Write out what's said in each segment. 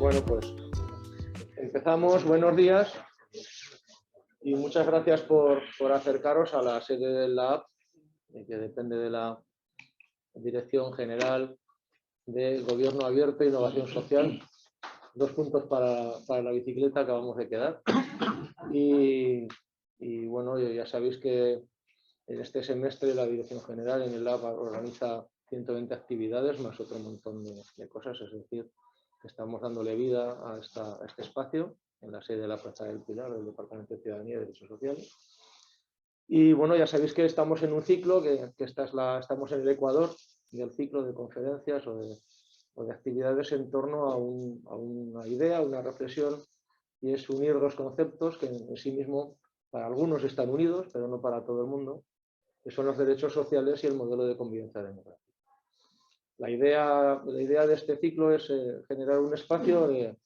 Bueno, pues empezamos. Buenos días y muchas gracias por acercaros a la sede del Lab, que depende de la Dirección General de Gobierno Abierto e Innovación Social. 2 puntos para la bicicleta acabamos de quedar. Y bueno, ya sabéis que en este semestre la Dirección General en el Lab organiza 120 actividades más otro montón de cosas, es decir, que estamos dándole vida a este espacio en la sede de la Plaza del Pilar del Departamento de Ciudadanía y Derechos Sociales. Y bueno, ya sabéis que estamos en un ciclo, que estamos en el Ecuador del ciclo de conferencias o de actividades en torno a una idea, una reflexión, y es unir 2 conceptos que en sí mismo para algunos están unidos, pero no para todo el mundo, que son los derechos sociales y el modelo de convivencia democrática. La idea de este ciclo es generar un espacio de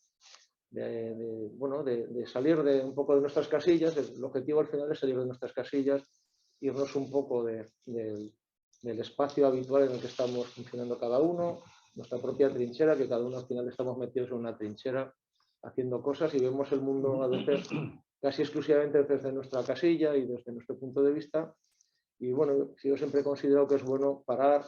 salir un poco de nuestras casillas. El objetivo al final es salir de nuestras casillas, irnos un poco del espacio habitual en el que estamos funcionando cada uno, nuestra propia trinchera, que cada uno al final estamos metidos en una trinchera haciendo cosas y vemos el mundo a veces casi exclusivamente desde nuestra casilla y desde nuestro punto de vista. Y bueno, yo siempre he considerado que es bueno parar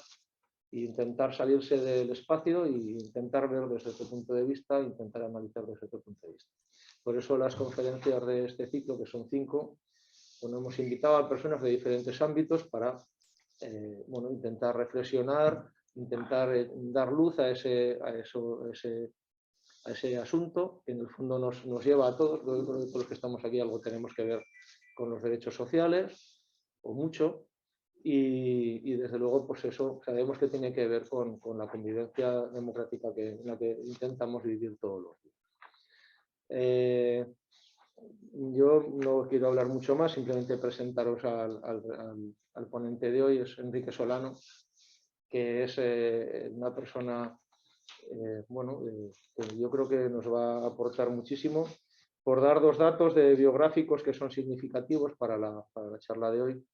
e intentar salirse del espacio e intentar ver desde otro punto de vista, intentar analizar desde otro punto de vista. Por eso las conferencias de este ciclo, que son 5, bueno, hemos invitado a personas de diferentes ámbitos para intentar reflexionar, intentar dar luz a ese asunto que en el fondo nos lleva a todos. Yo creo que todos los que estamos aquí algo tenemos que ver con los derechos sociales, o mucho, y desde luego pues eso sabemos que tiene que ver con la convivencia democrática en la que intentamos vivir todos los días. Yo no quiero hablar mucho más, simplemente presentaros al ponente de hoy. Es Enrique Solano, que es una persona que yo creo que nos va a aportar muchísimo. Por dar 2 datos biográficos que son significativos para la charla de hoy.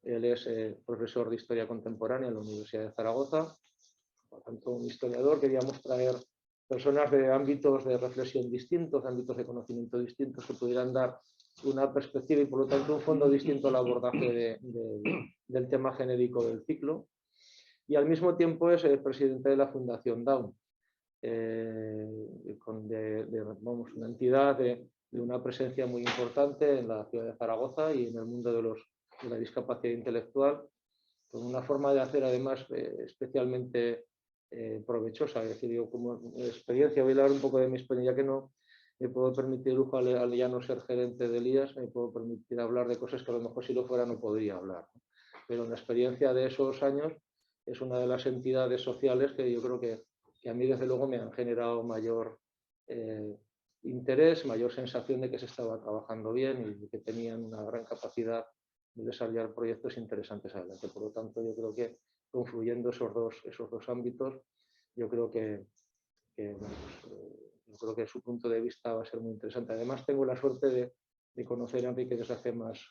Él es profesor de Historia Contemporánea en la Universidad de Zaragoza. Por tanto, un historiador. Queríamos traer personas de ámbitos de reflexión distintos, ámbitos de conocimiento distintos, que pudieran dar una perspectiva y, por lo tanto, un fondo distinto al abordaje del tema genérico del ciclo. Y al mismo tiempo es el presidente de la Fundación Down, una entidad de una presencia muy importante en la ciudad de Zaragoza y en el mundo de la discapacidad intelectual, con una forma de hacer además especialmente provechosa. Es decir, yo como experiencia, voy a hablar un poco de mi experiencia, que no me puedo permitir el lujo al ya no ser gerente de Elías, me puedo permitir hablar de cosas que a lo mejor si lo fuera no podría hablar, ¿no? Pero la experiencia de esos años es una de las entidades sociales que yo creo que a mí desde luego me han generado mayor interés, mayor sensación de que se estaba trabajando bien y que tenían una gran capacidad de desarrollar proyectos interesantes adelante. Por lo tanto, yo creo que confluyendo esos dos ámbitos, yo creo que su punto de vista va a ser muy interesante. Además, tengo la suerte de conocer a Enrique desde hace más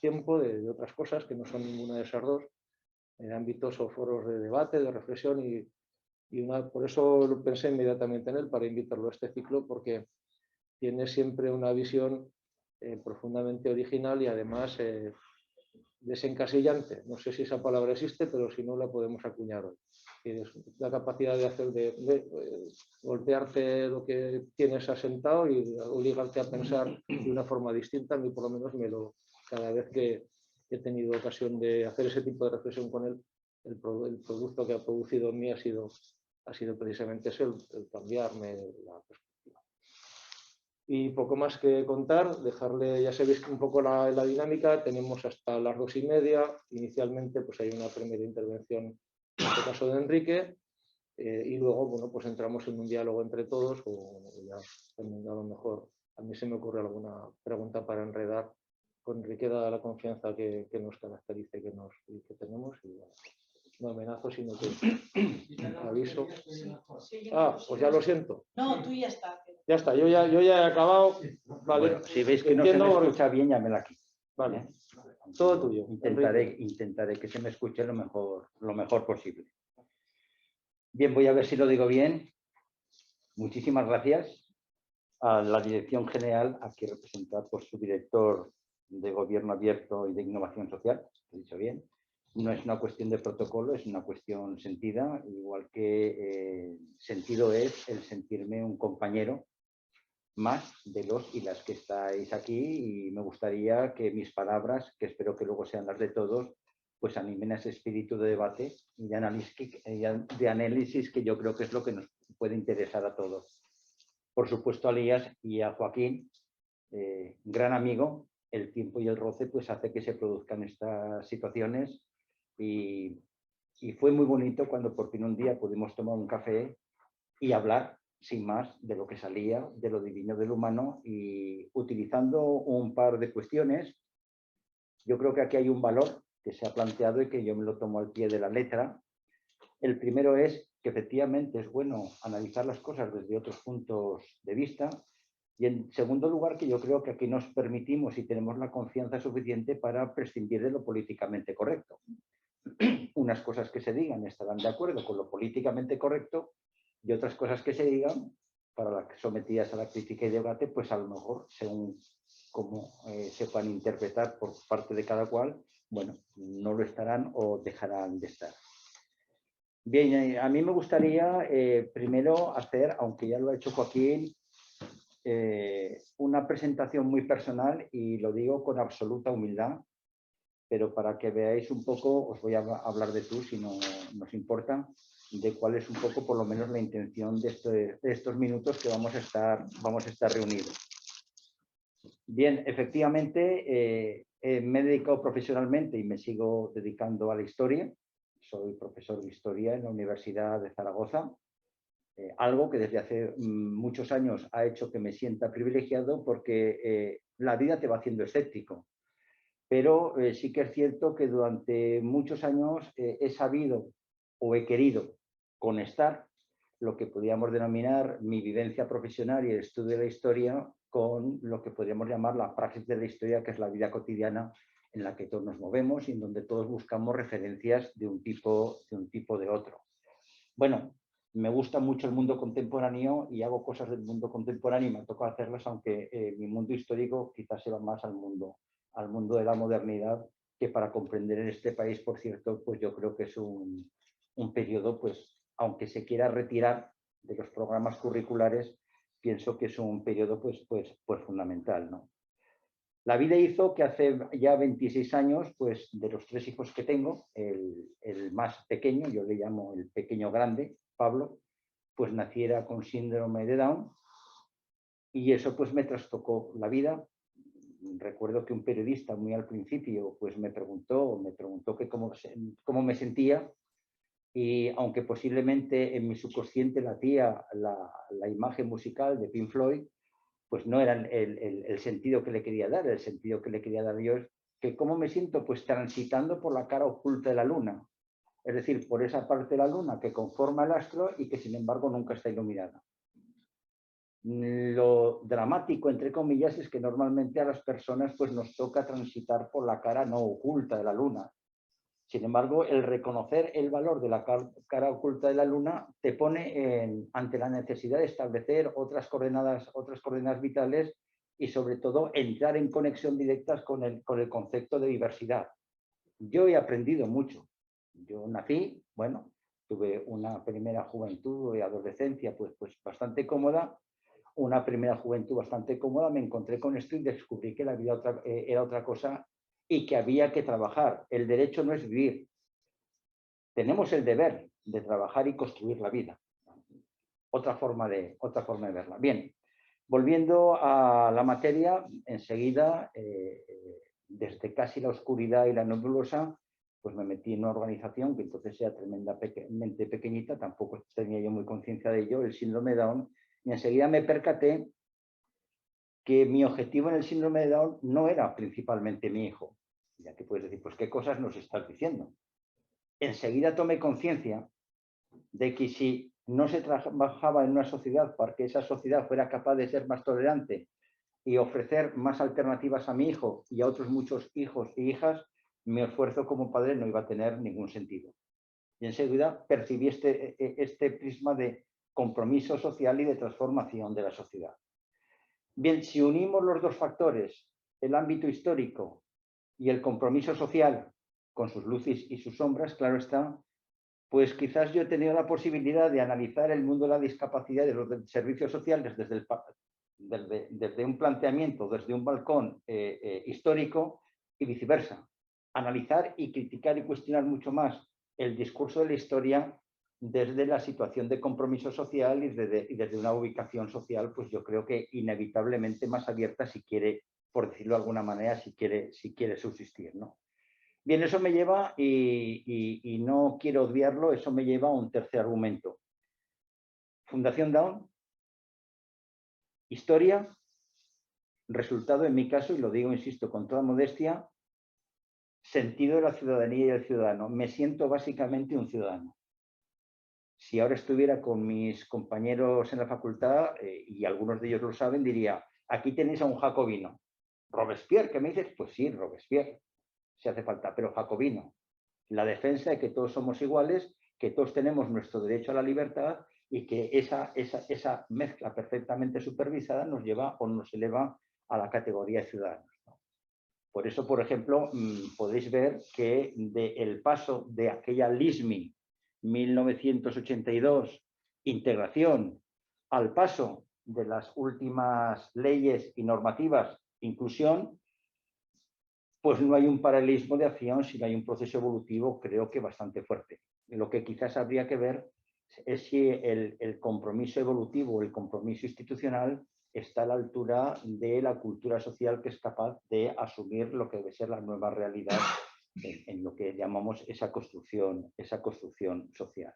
tiempo, de otras cosas que no son ninguna de esas dos, en ámbitos o foros de debate, de reflexión, por eso pensé inmediatamente en él para invitarlo a este ciclo, porque tiene siempre una visión profundamente original y además desencasillante. No sé si esa palabra existe, pero si no la podemos acuñar hoy. Es la capacidad de golpearte lo que tienes asentado y obligarte a pensar de una forma distinta. A mí por lo menos cada vez que he tenido ocasión de hacer ese tipo de reflexión con él, el producto que ha producido en mí ha sido precisamente eso, el cambiarme la perspectiva. Y poco más que contar, dejarle, ya sabéis un poco la dinámica. Tenemos hasta las 2:30. Inicialmente pues hay una primera intervención, en este caso de Enrique, y luego bueno, pues entramos en un diálogo entre todos, o ya también a lo mejor a mí se me ocurre alguna pregunta para enredar con Enrique, dada la confianza que nos caracteriza y que tenemos. Y bueno, no amenazo, sino que aviso. Pues ya lo siento. No, tú ya estás. Ya está, yo ya he acabado. Vale. Bueno, si veis que no se me escucha bien, llámela aquí. Vale. Todo tuyo. Intentaré que se me escuche lo mejor posible. Bien, voy a ver si lo digo bien. Muchísimas gracias a la Dirección General, aquí representada por su director de Gobierno Abierto y de Innovación Social, lo he dicho bien. No es una cuestión de protocolo, es una cuestión sentida, igual que sentido es el sentirme un compañero más de los y las que estáis aquí, y me gustaría que mis palabras, que espero que luego sean las de todos, pues animen a ese espíritu de debate y de análisis que yo creo que es lo que nos puede interesar a todos. Por supuesto a Elías y a Joaquín, gran amigo, el tiempo y el roce pues hace que se produzcan estas situaciones y fue muy bonito cuando por fin un día pudimos tomar un café y hablar sin más de lo que salía, de lo divino del humano, y utilizando un par de cuestiones. Yo creo que aquí hay un valor que se ha planteado y que yo me lo tomo al pie de la letra. El primero es que efectivamente es bueno analizar las cosas desde otros puntos de vista. Y en segundo lugar, que yo creo que aquí nos permitimos y tenemos la confianza suficiente para prescindir de lo políticamente correcto. Unas cosas que se digan estarán de acuerdo con lo políticamente correcto, y otras cosas que se digan, para las sometidas a la crítica y debate, pues a lo mejor, según cómo se puedan interpretar por parte de cada cual, bueno, no lo estarán o dejarán de estar. Bien, a mí me gustaría primero hacer, aunque ya lo ha hecho Joaquín, una presentación muy personal, y lo digo con absoluta humildad, pero para que veáis un poco, os voy a hablar de tú, si no nos importa, de cuál es un poco por lo menos la intención de estos minutos que vamos a estar reunidos. Bien, efectivamente, me he dedicado profesionalmente y me sigo dedicando a la historia. Soy profesor de historia en la Universidad de Zaragoza, algo que desde hace muchos años ha hecho que me sienta privilegiado, porque la vida te va haciendo escéptico. Pero sí que es cierto que durante muchos años he sabido o he querido conectar lo que podríamos denominar mi vivencia profesional y el estudio de la historia con lo que podríamos llamar la praxis de la historia, que es la vida cotidiana en la que todos nos movemos y en donde todos buscamos referencias de un tipo de otro. Bueno, me gusta mucho el mundo contemporáneo y hago cosas del mundo contemporáneo y me toca hacerlas, aunque mi mundo histórico quizás se va más al mundo de la modernidad, que para comprender en este país, por cierto, pues yo creo que es un periodo, pues aunque se quiera retirar de los programas curriculares, pienso que es un periodo pues fundamental, ¿no? La vida hizo que hace ya 26 años, pues de los 3 hijos que tengo, el más pequeño, yo le llamo el pequeño grande, Pablo, pues naciera con síndrome de Down, y eso pues me trastocó la vida. Recuerdo que un periodista muy al principio pues me preguntó que cómo me sentía, y aunque posiblemente en mi subconsciente latía la imagen musical de Pink Floyd, pues no era el sentido que le quería dar. El sentido que le quería dar yo es que cómo me siento, pues transitando por la cara oculta de la luna, es decir, por esa parte de la luna que conforma el astro y que sin embargo nunca está iluminada. Lo dramático, entre comillas, es que normalmente a las personas pues nos toca transitar por la cara no oculta de la luna. Sin embargo, el reconocer el valor de la cara oculta de la luna te pone ante la necesidad de establecer otras coordenadas vitales, y sobre todo entrar en conexión directas con el concepto de diversidad. Yo he aprendido mucho. Yo nací, bueno, tuve una primera juventud y adolescencia pues bastante cómoda. Una primera juventud bastante cómoda, me encontré con esto y descubrí que la vida era otra cosa y que había que trabajar. El derecho no es vivir. Tenemos el deber de trabajar y construir la vida. Otra forma de verla. Bien, volviendo a la materia, enseguida, desde casi la oscuridad y la nebulosa, pues me metí en una organización que entonces era tremendamente pequeñita, tampoco tenía yo muy conciencia de ello, el síndrome de Down, y enseguida me percaté que mi objetivo en el síndrome de Down no era principalmente mi hijo. Ya que puedes decir, pues ¿qué cosas nos estás diciendo? Enseguida tomé conciencia de que si no se trabajaba en una sociedad para que esa sociedad fuera capaz de ser más tolerante y ofrecer más alternativas a mi hijo y a otros muchos hijos e hijas, mi esfuerzo como padre no iba a tener ningún sentido. Y enseguida percibí este prisma de compromiso social y de transformación de la sociedad. Bien, si unimos los dos factores, el ámbito histórico y el compromiso social, con sus luces y sus sombras, claro está, pues quizás yo he tenido la posibilidad de analizar el mundo de la discapacidad y de los servicios sociales desde un planteamiento, desde un balcón histórico y viceversa. Analizar y criticar y cuestionar mucho más el discurso de la historia desde la situación de compromiso social y desde una ubicación social, pues yo creo que inevitablemente más abierta si quiere, por decirlo de alguna manera, si quiere subsistir, ¿no? Bien, eso me lleva, y no quiero obviarlo, eso me lleva a un tercer argumento. Fundación Down, historia, resultado en mi caso, y lo digo, insisto, con toda modestia, sentido de la ciudadanía y del ciudadano. Me siento básicamente un ciudadano. Si ahora estuviera con mis compañeros en la facultad, y algunos de ellos lo saben, diría, aquí tenéis a un jacobino. Robespierre, ¿qué me dices? Pues sí, Robespierre, si hace falta, pero jacobino. La defensa de que todos somos iguales, que todos tenemos nuestro derecho a la libertad y que esa mezcla perfectamente supervisada nos lleva o nos eleva a la categoría de ciudadanos. Por eso, por ejemplo, podéis ver que del paso de aquella LISMI 1982, integración, al paso de las últimas leyes y normativas, inclusión, pues no hay un paralelismo de acción, sino hay un proceso evolutivo, creo que bastante fuerte. Lo que quizás habría que ver es si el compromiso evolutivo o el compromiso institucional está a la altura de la cultura social que es capaz de asumir lo que debe ser la nueva realidad en lo que llamamos esa construcción social.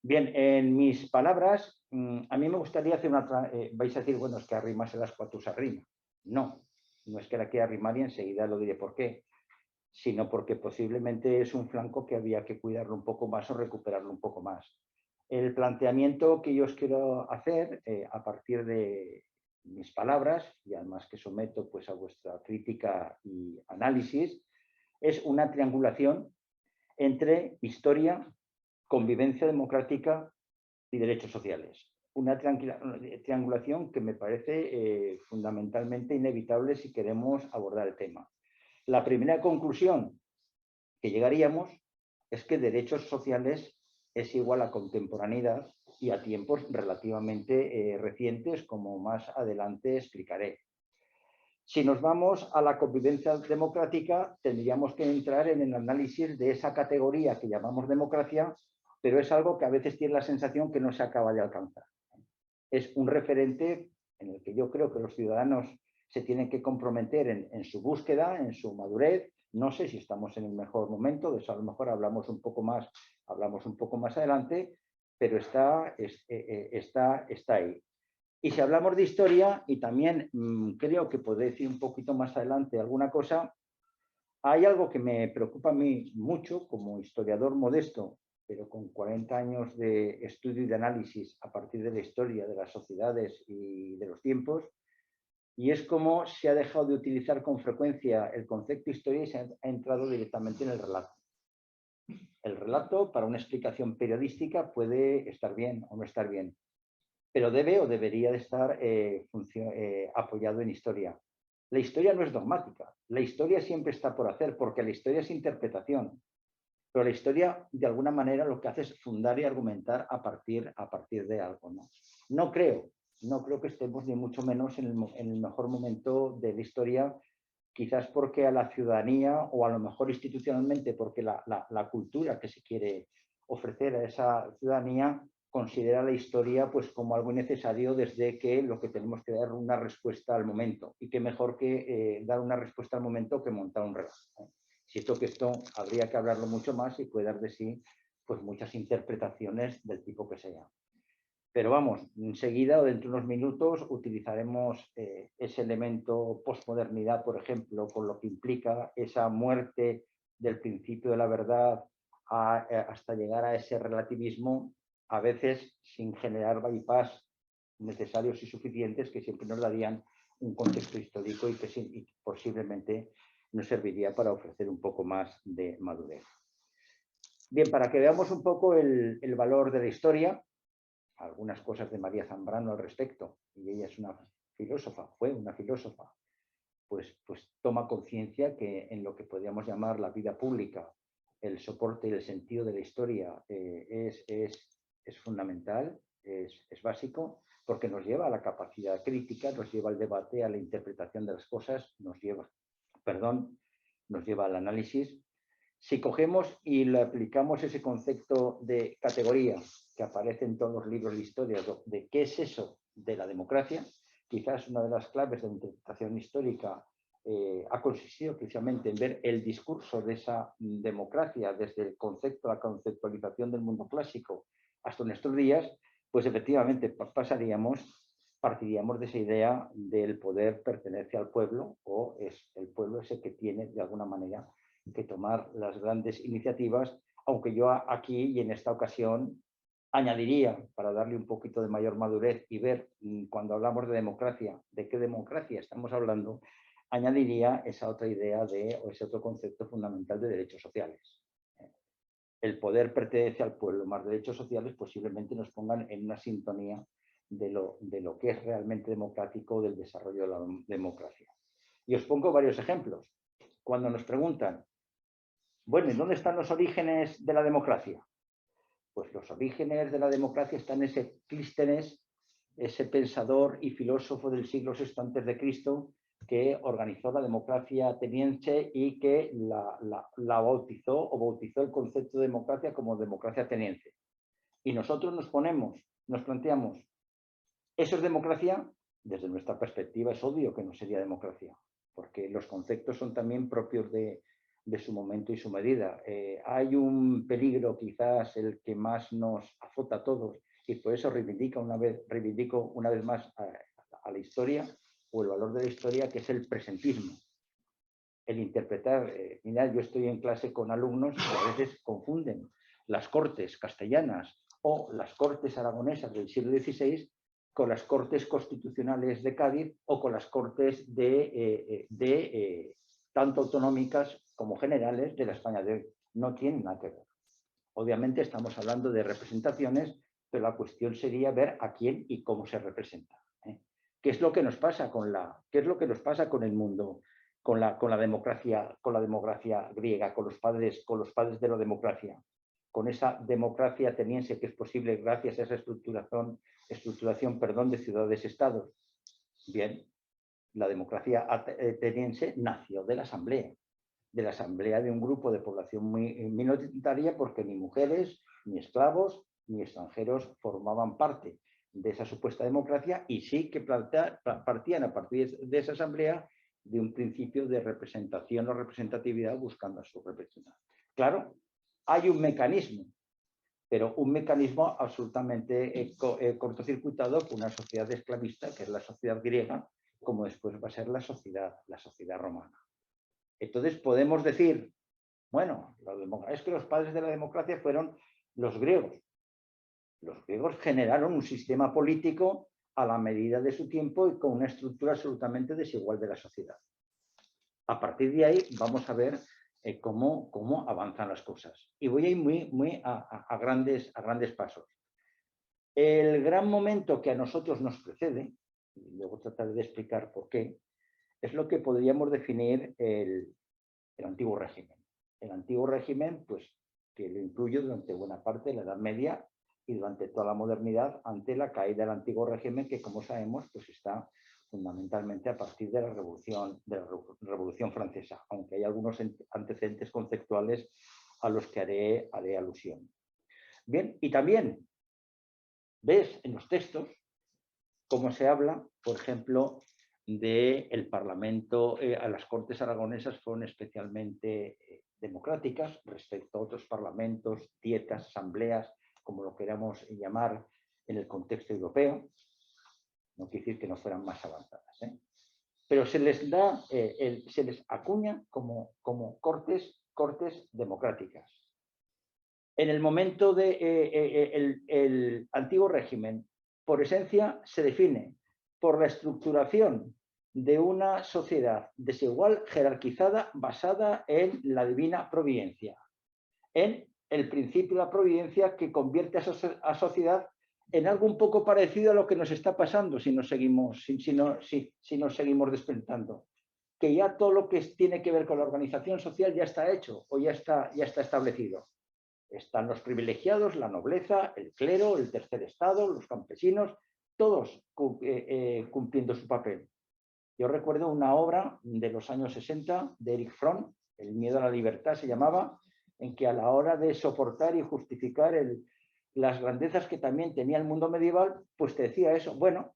Bien, en mis palabras, a mí me gustaría hacer una... vais a decir, bueno, es que arrimarse las cuatro se arrima. No, no es que la quiera arrimar y enseguida lo diré por qué, sino porque posiblemente es un flanco que había que cuidarlo un poco más o recuperarlo un poco más. El planteamiento que yo os quiero hacer a partir de mis palabras, y además que someto pues, a vuestra crítica y análisis, es una triangulación entre historia, convivencia democrática y derechos sociales. Una triangulación que me parece fundamentalmente inevitable si queremos abordar el tema. La primera conclusión que llegaríamos es que derechos sociales es igual a contemporaneidad y a tiempos relativamente recientes, como más adelante explicaré. Si nos vamos a la convivencia democrática, tendríamos que entrar en el análisis de esa categoría que llamamos democracia, pero es algo que a veces tiene la sensación que no se acaba de alcanzar. Es un referente en el que yo creo que los ciudadanos se tienen que comprometer en su búsqueda, en su madurez. No sé si estamos en el mejor momento, de eso a lo mejor hablamos un poco más adelante, pero está ahí. Y si hablamos de historia, y también creo que podré decir un poquito más adelante alguna cosa, hay algo que me preocupa a mí mucho como historiador modesto, pero con 40 años de estudio y de análisis a partir de la historia de las sociedades y de los tiempos, y es cómo se ha dejado de utilizar con frecuencia el concepto historia y se ha entrado directamente en el relato. El relato, para una explicación periodística, puede estar bien o no estar bien, pero debe o debería de estar apoyado en historia. La historia no es dogmática, la historia siempre está por hacer, porque la historia es interpretación, pero la historia de alguna manera lo que hace es fundar y argumentar a partir de algo. No creo que estemos ni mucho menos en el mejor momento de la historia, quizás porque a la ciudadanía o a lo mejor institucionalmente porque la cultura que se quiere ofrecer a esa ciudadanía considera la historia pues como algo necesario desde que lo que tenemos que dar una respuesta al momento, y que mejor que dar una respuesta al momento que montar un relato. Siento que esto habría que hablarlo mucho más y puede dar de sí pues muchas interpretaciones del tipo que sea. Pero vamos, enseguida o dentro de unos minutos utilizaremos ese elemento posmodernidad, por ejemplo, con lo que implica esa muerte del principio de la verdad hasta llegar a ese relativismo, a veces sin generar bypass necesarios y suficientes que siempre nos darían un contexto histórico y que posiblemente nos serviría para ofrecer un poco más de madurez. Bien, para que veamos un poco el valor de la historia, algunas cosas de María Zambrano al respecto, y ella es una filósofa, fue una filósofa, pues toma conciencia que en lo que podríamos llamar la vida pública, el soporte y el sentido de la historia es fundamental, es básico, porque nos lleva a la capacidad crítica, nos lleva al debate, a la interpretación de las cosas, nos lleva al análisis. Si cogemos y le aplicamos ese concepto de categoría que aparece en todos los libros de historia, de qué es eso de la democracia, quizás una de las claves de la interpretación histórica ha consistido precisamente en ver el discurso de esa democracia desde el concepto, la conceptualización del mundo clásico hasta nuestros días, pues efectivamente partiríamos de esa idea del poder pertenece al pueblo, o es el pueblo ese que tiene de alguna manera que tomar las grandes iniciativas, aunque yo aquí y en esta ocasión añadiría, para darle un poquito de mayor madurez y ver cuando hablamos de democracia, de qué democracia estamos hablando, añadiría esa otra idea o ese otro concepto fundamental de derechos sociales. El poder pertenece al pueblo, más derechos sociales posiblemente nos pongan en una sintonía de lo que es realmente democrático, del desarrollo de la democracia. Y os pongo varios ejemplos. Cuando nos preguntan, bueno, ¿y dónde están los orígenes de la democracia? Pues los orígenes de la democracia están en ese Clístenes, ese pensador y filósofo del siglo VI a.C., que organizó la democracia ateniense y que la bautizó el concepto de democracia como democracia ateniense. Y nosotros nos planteamos, ¿eso es democracia? Desde nuestra perspectiva es obvio que no sería democracia, porque los conceptos son también propios de su momento y su medida. Hay un peligro, quizás el que más nos azota a todos, y por eso reivindico una vez más a la historia, o el valor de la historia, que es el presentismo. El interpretar, mirad, yo estoy en clase con alumnos que a veces confunden las cortes castellanas o las cortes aragonesas del siglo XVI con las cortes constitucionales de Cádiz o con las cortes tanto autonómicas como generales de la España de hoy. No tienen nada que ver. Obviamente estamos hablando de representaciones, pero la cuestión sería ver a quién y cómo se representa. ¿Qué es lo que nos pasa qué es lo que nos pasa con el mundo, con la democracia griega, con los padres de la democracia, con esa democracia ateniense que es posible gracias a esa estructuración de ciudades-estados? Bien, la democracia ateniense nació de la asamblea de un grupo de población muy minoritaria, porque ni mujeres, ni esclavos, ni extranjeros formaban parte de esa supuesta democracia, y sí que partían a partir de esa asamblea de un principio de representación o representatividad buscando a su representante. Claro, hay un mecanismo, pero un mecanismo absolutamente cortocircuitado por una sociedad esclavista, que es la sociedad griega, como después va a ser la sociedad romana. Entonces podemos decir, bueno, es que los padres de la democracia fueron los griegos. Los griegos generaron un sistema político a la medida de su tiempo y con una estructura absolutamente desigual de la sociedad. A partir de ahí vamos a ver cómo avanzan las cosas. Y voy a ir muy a grandes pasos. El gran momento que a nosotros nos precede, y luego trataré de explicar por qué, es lo que podríamos definir el antiguo régimen. El antiguo régimen, pues, que lo incluye durante buena parte de la Edad Media y durante toda la modernidad, ante la caída del antiguo régimen, que, como sabemos, pues está fundamentalmente a partir de la Revolución Francesa, aunque hay algunos antecedentes conceptuales a los que haré alusión. Bien, y también ves en los textos cómo se habla, por ejemplo, del Parlamento. A las Cortes aragonesas fueron especialmente democráticas respecto a otros parlamentos, dietas, asambleas, como lo queramos llamar en el contexto europeo. No quiere decir que no fueran más avanzadas, pero se les acuña como cortes democráticas. En el momento el antiguo régimen, por esencia, se define por la estructuración de una sociedad desigual, jerarquizada, basada en la divina providencia, en el principio de la providencia, que convierte a sociedad en algo un poco parecido a lo que nos está pasando si nos seguimos, si nos seguimos despertando. Que ya todo lo que tiene que ver con la organización social ya está hecho o ya está establecido. Están los privilegiados, la nobleza, el clero, el tercer estado, los campesinos, todos cumpliendo su papel. Yo recuerdo una obra de los años 60 de Erich Fromm, El miedo a la libertad se llamaba, en que a la hora de soportar y justificar las grandezas que también tenía el mundo medieval, pues te decía eso. Bueno,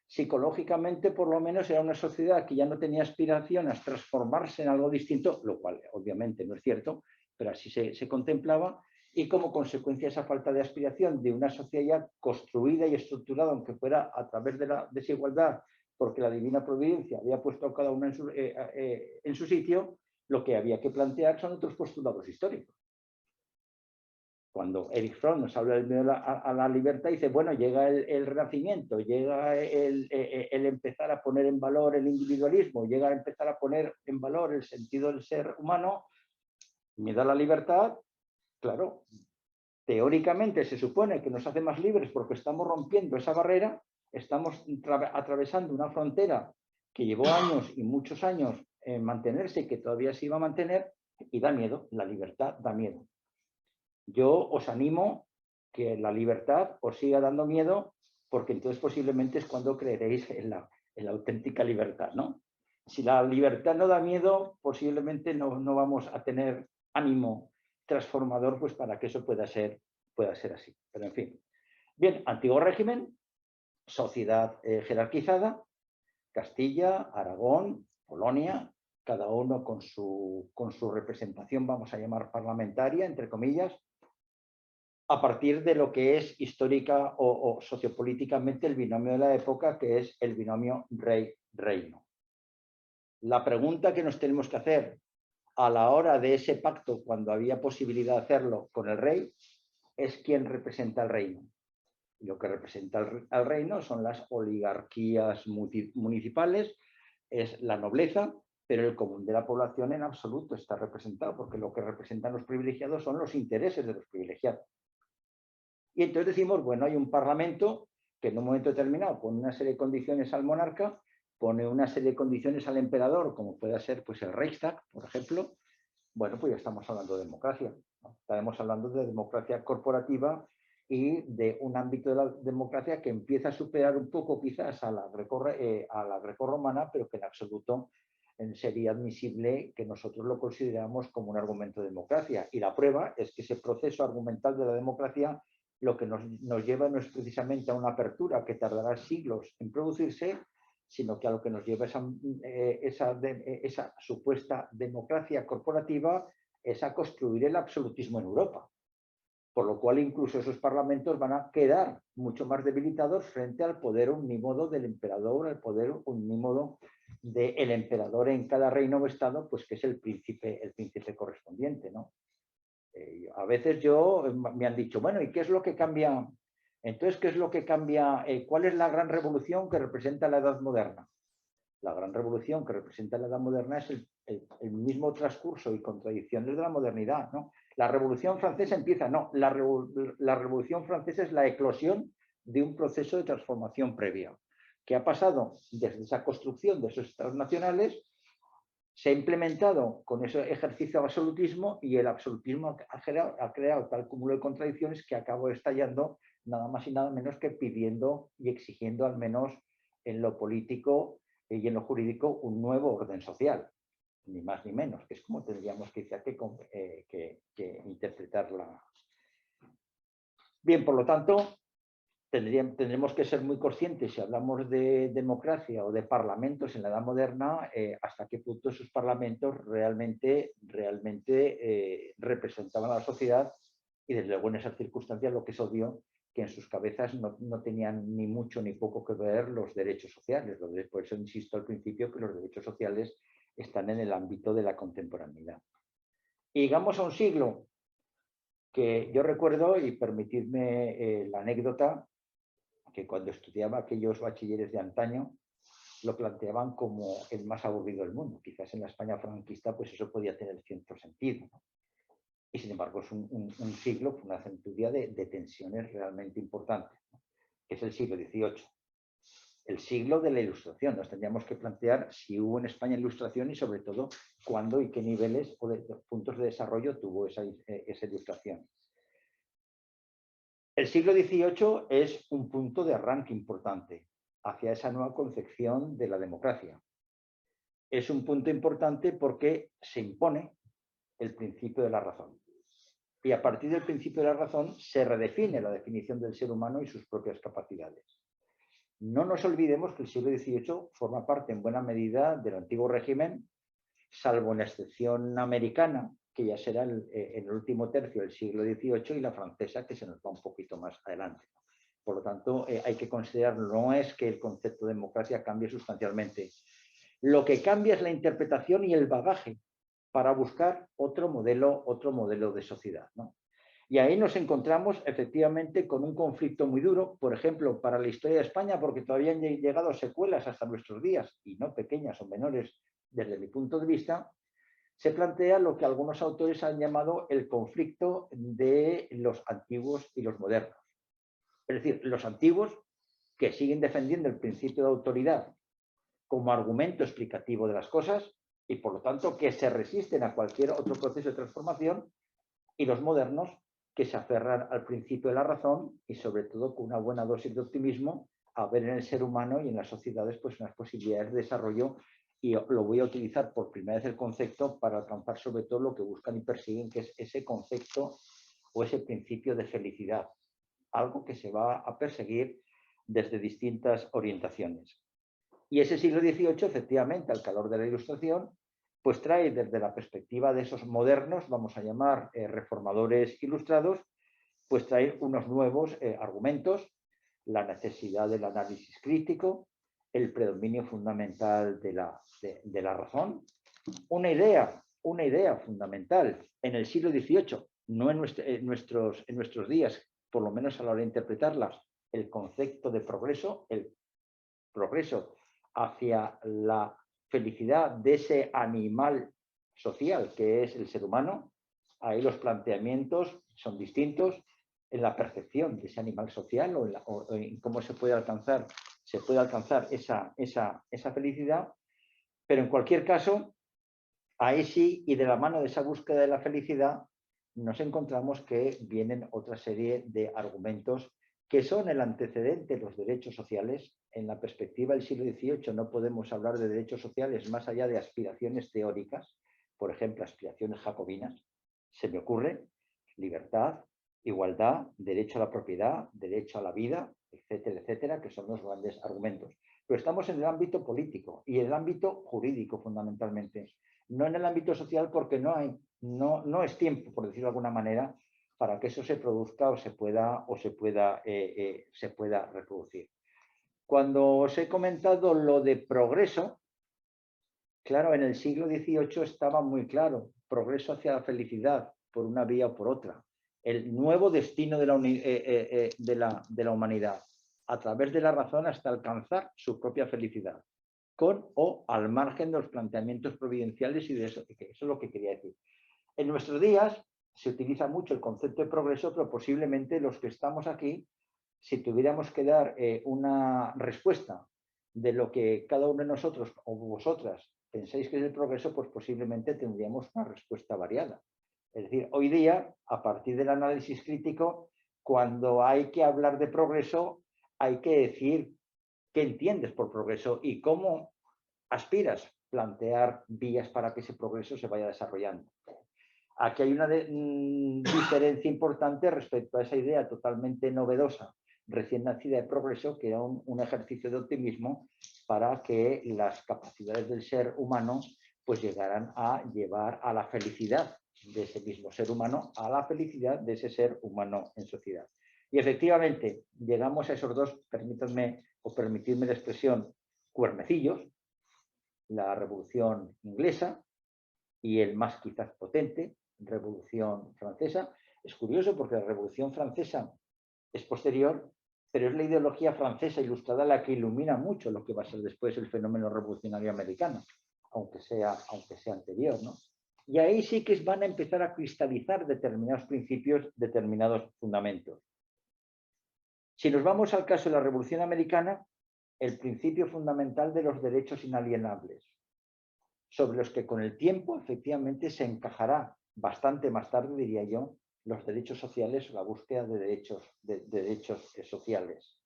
psicológicamente por lo menos era una sociedad que ya no tenía aspiración a transformarse en algo distinto, lo cual obviamente no es cierto, pero así se contemplaba, y como consecuencia de esa falta de aspiración de una sociedad ya construida y estructurada, aunque fuera a través de la desigualdad, porque la divina providencia había puesto a cada uno en su sitio, lo que había que plantear son otros postulados históricos. Cuando Erich Fromm nos habla del miedo a la libertad, dice, bueno, llega el Renacimiento, llega el empezar a poner en valor el individualismo, llega a empezar a poner en valor el sentido del ser humano, miedo a la libertad, claro, teóricamente se supone que nos hace más libres porque estamos rompiendo esa barrera, estamos atravesando una frontera que llevó años y muchos años en mantenerse y que todavía se iba a mantener, y da miedo, la libertad da miedo. Yo os animo que la libertad os siga dando miedo, porque entonces posiblemente es cuando creeréis en la auténtica libertad, ¿no? Si la libertad no da miedo, posiblemente no vamos a tener ánimo transformador pues para que eso pueda ser así. Pero en fin. Bien, antiguo régimen, sociedad jerarquizada, Castilla, Aragón, Polonia, cada uno con su representación, vamos a llamar parlamentaria, entre comillas, a partir de lo que es histórica o sociopolíticamente el binomio de la época, que es el binomio rey-reino. La pregunta que nos tenemos que hacer a la hora de ese pacto, cuando había posibilidad de hacerlo con el rey, es quién representa el reino. Y lo que representa al reino son las oligarquías municipales, es la nobleza, pero el común de la población en absoluto está representado, porque lo que representan los privilegiados son los intereses de los privilegiados. Y entonces decimos, bueno, hay un parlamento que en un momento determinado pone una serie de condiciones al monarca, pone una serie de condiciones al emperador, como puede ser pues, el Reichstag, por ejemplo. Bueno, pues ya estamos hablando de democracia, ¿no? Estamos hablando de democracia corporativa y de un ámbito de la democracia que empieza a superar un poco quizás a la grecorromana, pero que en absoluto sería admisible que nosotros lo consideramos como un argumento de democracia. Y la prueba es que ese proceso argumental de la democracia lo que nos lleva no es precisamente a una apertura que tardará siglos en producirse, sino que a lo que nos lleva esa supuesta democracia corporativa es a construir el absolutismo en Europa. Por lo cual incluso esos parlamentos van a quedar mucho más debilitados frente al poder omnímodo del emperador, al poder omnímodo del emperador en cada reino o estado, pues que es el príncipe correspondiente, ¿no? A veces me han dicho, bueno, ¿y qué es lo que cambia? Entonces, ¿qué es lo que cambia? ¿Cuál es la gran revolución que representa la Edad Moderna? La gran revolución que representa la Edad Moderna es el mismo transcurso y contradicciones de la modernidad, ¿no? La Revolución Francesa empieza, no, la Revolución Francesa es la eclosión de un proceso de transformación previa, que ha pasado desde esa construcción de esos estados nacionales, se ha implementado con ese ejercicio de absolutismo, y el absolutismo ha creado tal cúmulo de contradicciones que acabó estallando nada más y nada menos que pidiendo y exigiendo, al menos en lo político y en lo jurídico, un nuevo orden social, ni más ni menos, que es como tendríamos que interpretarla. Bien, por lo tanto, tendremos que ser muy conscientes, si hablamos de democracia o de parlamentos en la Edad Moderna, hasta qué punto esos parlamentos realmente representaban a la sociedad, y desde luego en esas circunstancias lo que es obvio que en sus cabezas no tenían ni mucho ni poco que ver los derechos sociales. Por eso insisto al principio que los derechos sociales están en el ámbito de la contemporaneidad. Y llegamos a un siglo que yo recuerdo, y permitidme la anécdota, que cuando estudiaba aquellos bachilleres de antaño lo planteaban como el más aburrido del mundo. Quizás en la España franquista pues eso podía tener cierto sentido, ¿no? Y sin embargo es un siglo, una centuria de tensiones realmente importantes, ¿no? que es el siglo XVIII. El siglo de la Ilustración. Nos tendríamos que plantear si hubo en España Ilustración y sobre todo cuándo y qué niveles o puntos de desarrollo tuvo esa Ilustración. El siglo XVIII es un punto de arranque importante hacia esa nueva concepción de la democracia. Es un punto importante porque se impone el principio de la razón. Y a partir del principio de la razón se redefine la definición del ser humano y sus propias capacidades. No nos olvidemos que el siglo XVIII forma parte en buena medida del antiguo régimen, salvo en la excepción americana, que ya será en el último tercio del siglo XVIII, y la francesa, que se nos va un poquito más adelante. Por lo tanto, hay que considerar, no es que el concepto de democracia cambie sustancialmente. Lo que cambia es la interpretación y el bagaje para buscar otro modelo de sociedad, ¿no? Y ahí nos encontramos efectivamente con un conflicto muy duro, por ejemplo, para la historia de España, porque todavía han llegado secuelas hasta nuestros días, y no pequeñas o menores desde mi punto de vista. Se plantea lo que algunos autores han llamado el conflicto de los antiguos y los modernos. Es decir, los antiguos que siguen defendiendo el principio de autoridad como argumento explicativo de las cosas y por lo tanto que se resisten a cualquier otro proceso de transformación, y los modernos que se aferran al principio de la razón y sobre todo con una buena dosis de optimismo a ver en el ser humano y en las sociedades pues unas posibilidades de desarrollo, y lo voy a utilizar por primera vez el concepto para alcanzar sobre todo lo que buscan y persiguen, que es ese concepto o ese principio de felicidad, algo que se va a perseguir desde distintas orientaciones. Y ese siglo XVIII, efectivamente, al calor de la Ilustración, pues trae desde la perspectiva de esos modernos, vamos a llamar reformadores ilustrados, pues trae unos nuevos argumentos, la necesidad del análisis crítico, el predominio fundamental de la razón, una idea fundamental en el siglo XVIII, no en nuestros días, por lo menos a la hora de interpretarlas, el concepto de progreso, el progreso hacia la felicidad de ese animal social que es el ser humano. Ahí los planteamientos son distintos en la percepción de ese animal social o en cómo se puede alcanzar esa felicidad, pero en cualquier caso, ahí sí, y de la mano de esa búsqueda de la felicidad, nos encontramos que vienen otra serie de argumentos que son el antecedente de los derechos sociales. En la perspectiva del siglo XVIII no podemos hablar de derechos sociales más allá de aspiraciones teóricas, por ejemplo, aspiraciones jacobinas. Se me ocurre libertad, igualdad, derecho a la propiedad, derecho a la vida, etcétera, etcétera, que son los grandes argumentos. Pero estamos en el ámbito político y en el ámbito jurídico fundamentalmente, no en el ámbito social, porque no es tiempo, por decirlo de alguna manera, para que eso se produzca o se pueda reproducir. Cuando os he comentado lo de progreso, claro, en el siglo XVIII estaba muy claro, progreso hacia la felicidad, por una vía o por otra. El nuevo destino de la humanidad, a través de la razón hasta alcanzar su propia felicidad, con o al margen de los planteamientos providenciales y de eso es lo que quería decir. En nuestros días se utiliza mucho el concepto de progreso, pero posiblemente los que estamos aquí, si tuviéramos que dar una respuesta de lo que cada uno de nosotros o vosotras pensáis que es el progreso, pues posiblemente tendríamos una respuesta variada. Es decir, hoy día, a partir del análisis crítico, cuando hay que hablar de progreso, hay que decir qué entiendes por progreso y cómo aspiras plantear vías para que ese progreso se vaya desarrollando. Aquí hay una diferencia importante respecto a esa idea totalmente novedosa, recién nacida de progreso, que era un ejercicio de optimismo para que las capacidades del ser humano pues llegaran a llevar a la felicidad de ese mismo ser humano, a la felicidad de ese ser humano en sociedad. Y efectivamente llegamos a esos dos, permítanme o permitirme la expresión, cuernecillos, la Revolución Inglesa y el más quizás potente, Revolución Francesa. Es curioso porque la Revolución Francesa es posterior, pero es la ideología francesa ilustrada la que ilumina mucho lo que va a ser después el fenómeno revolucionario americano, aunque sea anterior, ¿no? Y ahí sí que van a empezar a cristalizar determinados principios, determinados fundamentos. Si nos vamos al caso de la Revolución Americana, el principio fundamental de los derechos inalienables, sobre los que con el tiempo efectivamente se encajará bastante más tarde, diría yo, los derechos sociales o la búsqueda de derechos sociales.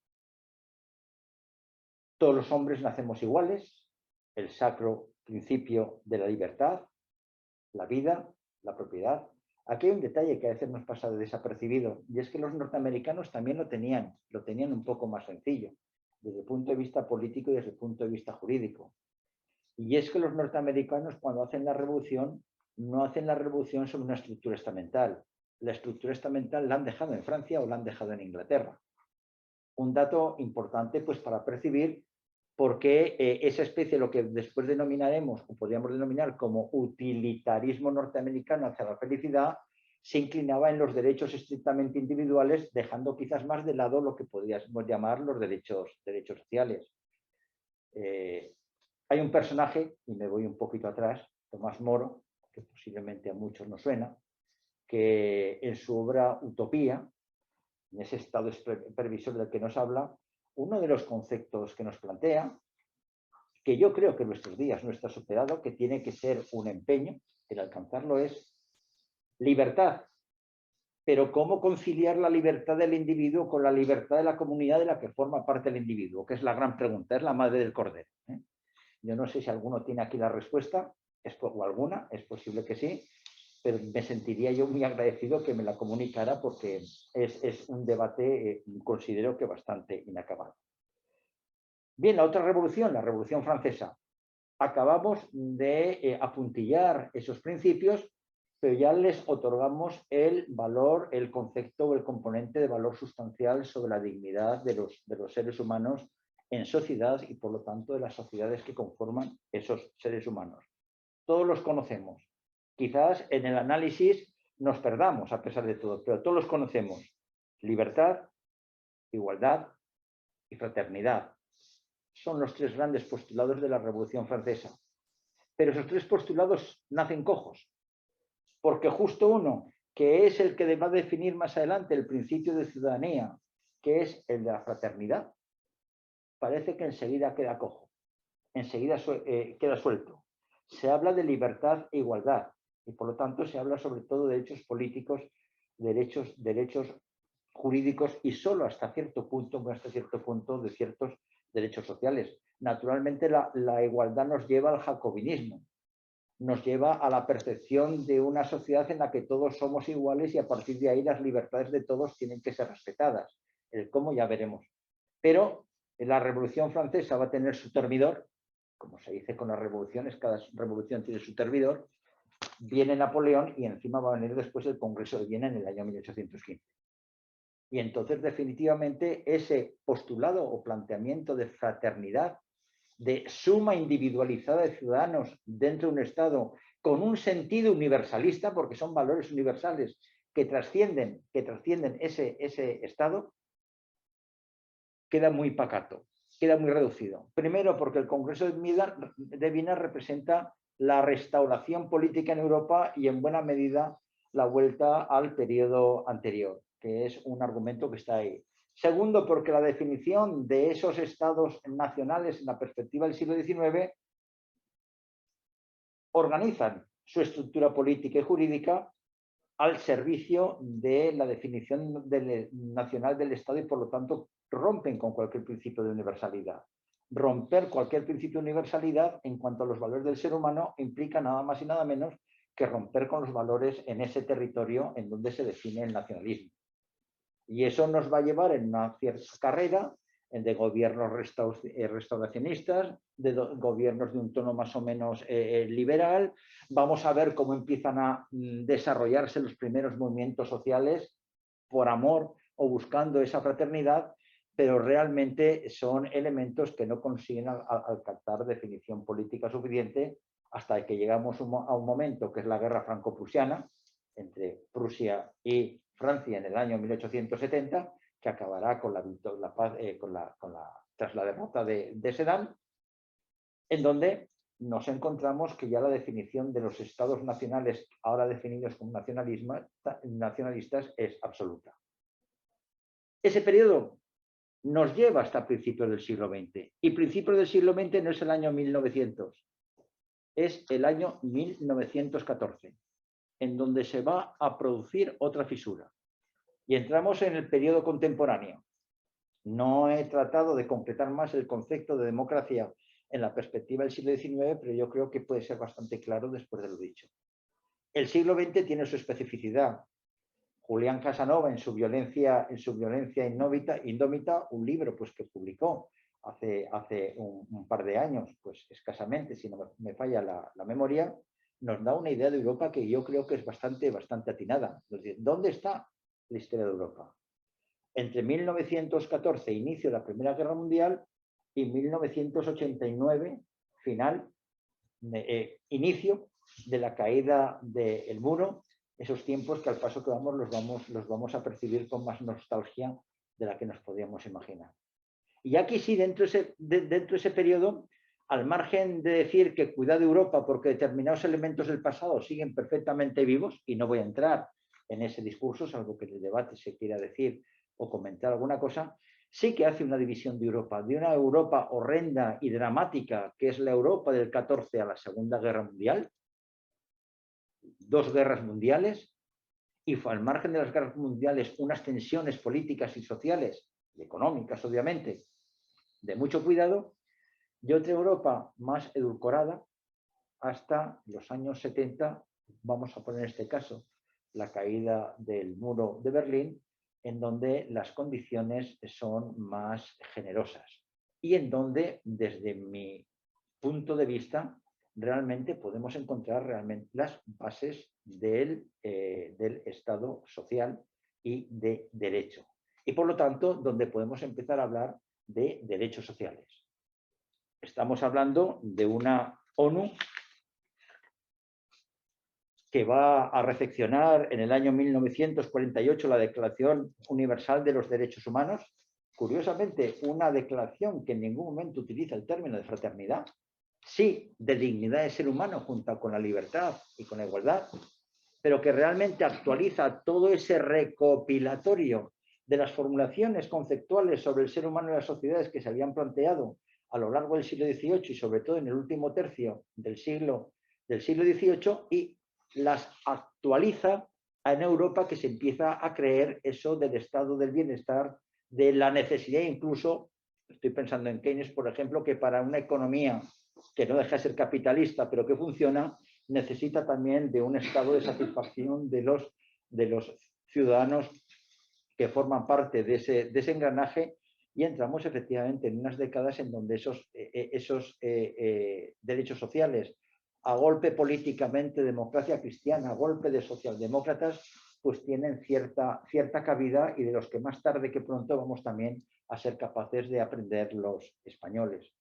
Todos los hombres nacemos iguales, el sacro principio de la libertad, la vida, la propiedad. Aquí hay un detalle que a veces nos pasa desapercibido, y es que los norteamericanos también lo tenían un poco más sencillo, desde el punto de vista político y desde el punto de vista jurídico. Y es que los norteamericanos, cuando hacen la revolución, no hacen la revolución sobre una estructura estamental. La estructura estamental la han dejado en Francia o la han dejado en Inglaterra. Un dato importante pues, para percibir por qué esa especie, lo que después denominaremos o podríamos denominar como utilitarismo norteamericano hacia la felicidad, se inclinaba en los derechos estrictamente individuales, dejando quizás más de lado lo que podríamos llamar los derechos sociales. Hay un personaje, y me voy un poquito atrás, Tomás Moro, que posiblemente a muchos nos suena, que en su obra Utopía, en ese estado previsor del que nos habla, uno de los conceptos que nos plantea, que yo creo que en nuestros días no está superado, que tiene que ser un empeño, el alcanzarlo es libertad. Pero ¿cómo conciliar la libertad del individuo con la libertad de la comunidad de la que forma parte el individuo? Que es la gran pregunta, es la madre del cordero. Yo no sé si alguno tiene aquí la respuesta, o alguna, es posible que sí, pero me sentiría yo muy agradecido que me la comunicara porque es un debate, considero que bastante inacabado. Bien, la otra revolución, la Revolución Francesa. Acabamos de apuntillar esos principios, pero ya les otorgamos el valor, el concepto o el componente de valor sustancial sobre la dignidad de los seres humanos en sociedad y por lo tanto de las sociedades que conforman esos seres humanos. Todos los conocemos. Quizás en el análisis nos perdamos a pesar de todo, pero todos los conocemos. Libertad, igualdad y fraternidad. Son los tres grandes postulados de la Revolución Francesa. Pero esos tres postulados nacen cojos, porque justo uno, que es el que va a definir más adelante el principio de ciudadanía, que es el de la fraternidad, parece que enseguida queda cojo, enseguida queda suelto. Se habla de libertad e igualdad y por lo tanto se habla sobre todo de derechos políticos, derechos jurídicos y solo hasta cierto punto de ciertos derechos sociales. Naturalmente la igualdad nos lleva al jacobinismo, nos lleva a la percepción de una sociedad en la que todos somos iguales y a partir de ahí las libertades de todos tienen que ser respetadas. El cómo ya veremos. Pero la Revolución Francesa va a tener su termidor, como se dice con las revoluciones, cada revolución tiene su termidor. Viene Napoleón y encima va a venir después el Congreso de Viena en el año 1815. Y entonces definitivamente ese postulado o planteamiento de fraternidad, de suma individualizada de ciudadanos dentro de un Estado con un sentido universalista, porque son valores universales que trascienden ese Estado, queda muy pacato, queda muy reducido. Primero porque el Congreso de Viena representa la restauración política en Europa y en buena medida la vuelta al periodo anterior, que es un argumento que está ahí. Segundo, porque la definición de esos estados nacionales en la perspectiva del siglo XIX organizan su estructura política y jurídica al servicio de la definición nacional del Estado y por lo tanto rompen con cualquier principio de universalidad. Romper cualquier principio de universalidad en cuanto a los valores del ser humano implica nada más y nada menos que romper con los valores en ese territorio en donde se define el nacionalismo. Y eso nos va a llevar en una cierta carrera de gobiernos restauracionistas, de gobiernos de un tono más o menos liberal. Vamos a ver cómo empiezan a desarrollarse los primeros movimientos sociales por amor o buscando esa fraternidad, pero realmente son elementos que no consiguen alcanzar definición política suficiente hasta que llegamos a un momento que es la guerra franco-prusiana entre Prusia y Francia en el año 1870, que acabará con tras la derrota de Sedan, en donde nos encontramos que ya la definición de los estados nacionales, ahora definidos como nacionalistas, es absoluta. Ese periodo nos lleva hasta principios del siglo XX. Y principios del siglo XX no es el año 1900, es el año 1914, en donde se va a producir otra fisura. Y entramos en el periodo contemporáneo. No he tratado de completar más el concepto de democracia en la perspectiva del siglo XIX, pero yo creo que puede ser bastante claro después de lo dicho. El siglo XX tiene su especificidad. Julián Casanova, en su violencia indómita, un libro pues, que publicó hace un par de años, pues escasamente, si no me falla la memoria, nos da una idea de Europa que yo creo que es bastante atinada. Es decir, ¿dónde está la historia de Europa? Entre 1914, inicio de la Primera Guerra Mundial, y 1989, inicio de la caída del muro, esos tiempos que al paso que vamos los vamos a percibir con más nostalgia de la que nos podíamos imaginar. Y aquí sí, dentro de ese periodo, al margen de decir que cuidado Europa porque determinados elementos del pasado siguen perfectamente vivos, y no voy a entrar en ese discurso, salvo que en el debate se quiera decir o comentar alguna cosa, sí que hace una división de Europa, de una Europa horrenda y dramática, que es la Europa del 14 a la Segunda Guerra Mundial, 2 guerras mundiales, y al margen de las guerras mundiales unas tensiones políticas y sociales, y económicas obviamente, de mucho cuidado, y otra Europa más edulcorada hasta los años 70, vamos a poner este caso, la caída del muro de Berlín, en donde las condiciones son más generosas y en donde, desde mi punto de vista, realmente podemos encontrar realmente las bases del Estado social y de derecho. Y por lo tanto, donde podemos empezar a hablar de derechos sociales. Estamos hablando de una ONU que va a recepcionar en el año 1948 la Declaración Universal de los Derechos Humanos. Curiosamente, una declaración que en ningún momento utiliza el término de fraternidad, sí de dignidad de ser humano junto con la libertad y con la igualdad, pero que realmente actualiza todo ese recopilatorio de las formulaciones conceptuales sobre el ser humano y las sociedades que se habían planteado a lo largo del siglo XVIII y sobre todo en el último tercio del siglo XVIII, y las actualiza en Europa, que se empieza a creer eso del estado del bienestar, de la necesidad, incluso, estoy pensando en Keynes, por ejemplo, que para una economía que no deja de ser capitalista, pero que funciona, necesita también de un estado de satisfacción de los ciudadanos que forman parte de ese engranaje, y entramos efectivamente en unas décadas en donde esos derechos sociales, a golpe políticamente democracia cristiana, a golpe de socialdemócratas, pues tienen cierta cabida, y de los que más tarde que pronto vamos también a ser capaces de aprender los españoles.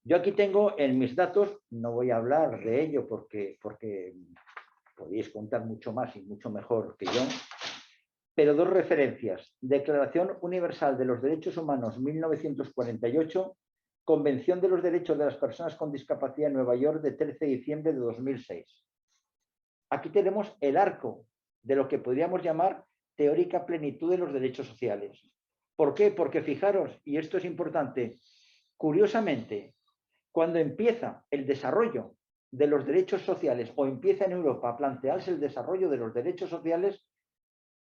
Yo aquí tengo en mis datos, no voy a hablar de ello porque podéis contar mucho más y mucho mejor que yo, pero 2 referencias: Declaración Universal de los Derechos Humanos 1948, Convención de los Derechos de las Personas con Discapacidad en Nueva York de 13 de diciembre de 2006. Aquí tenemos el arco de lo que podríamos llamar teórica plenitud de los derechos sociales. ¿Por qué? Porque fijaros, y esto es importante, curiosamente, cuando empieza el desarrollo de los derechos sociales, o empieza en Europa a plantearse el desarrollo de los derechos sociales,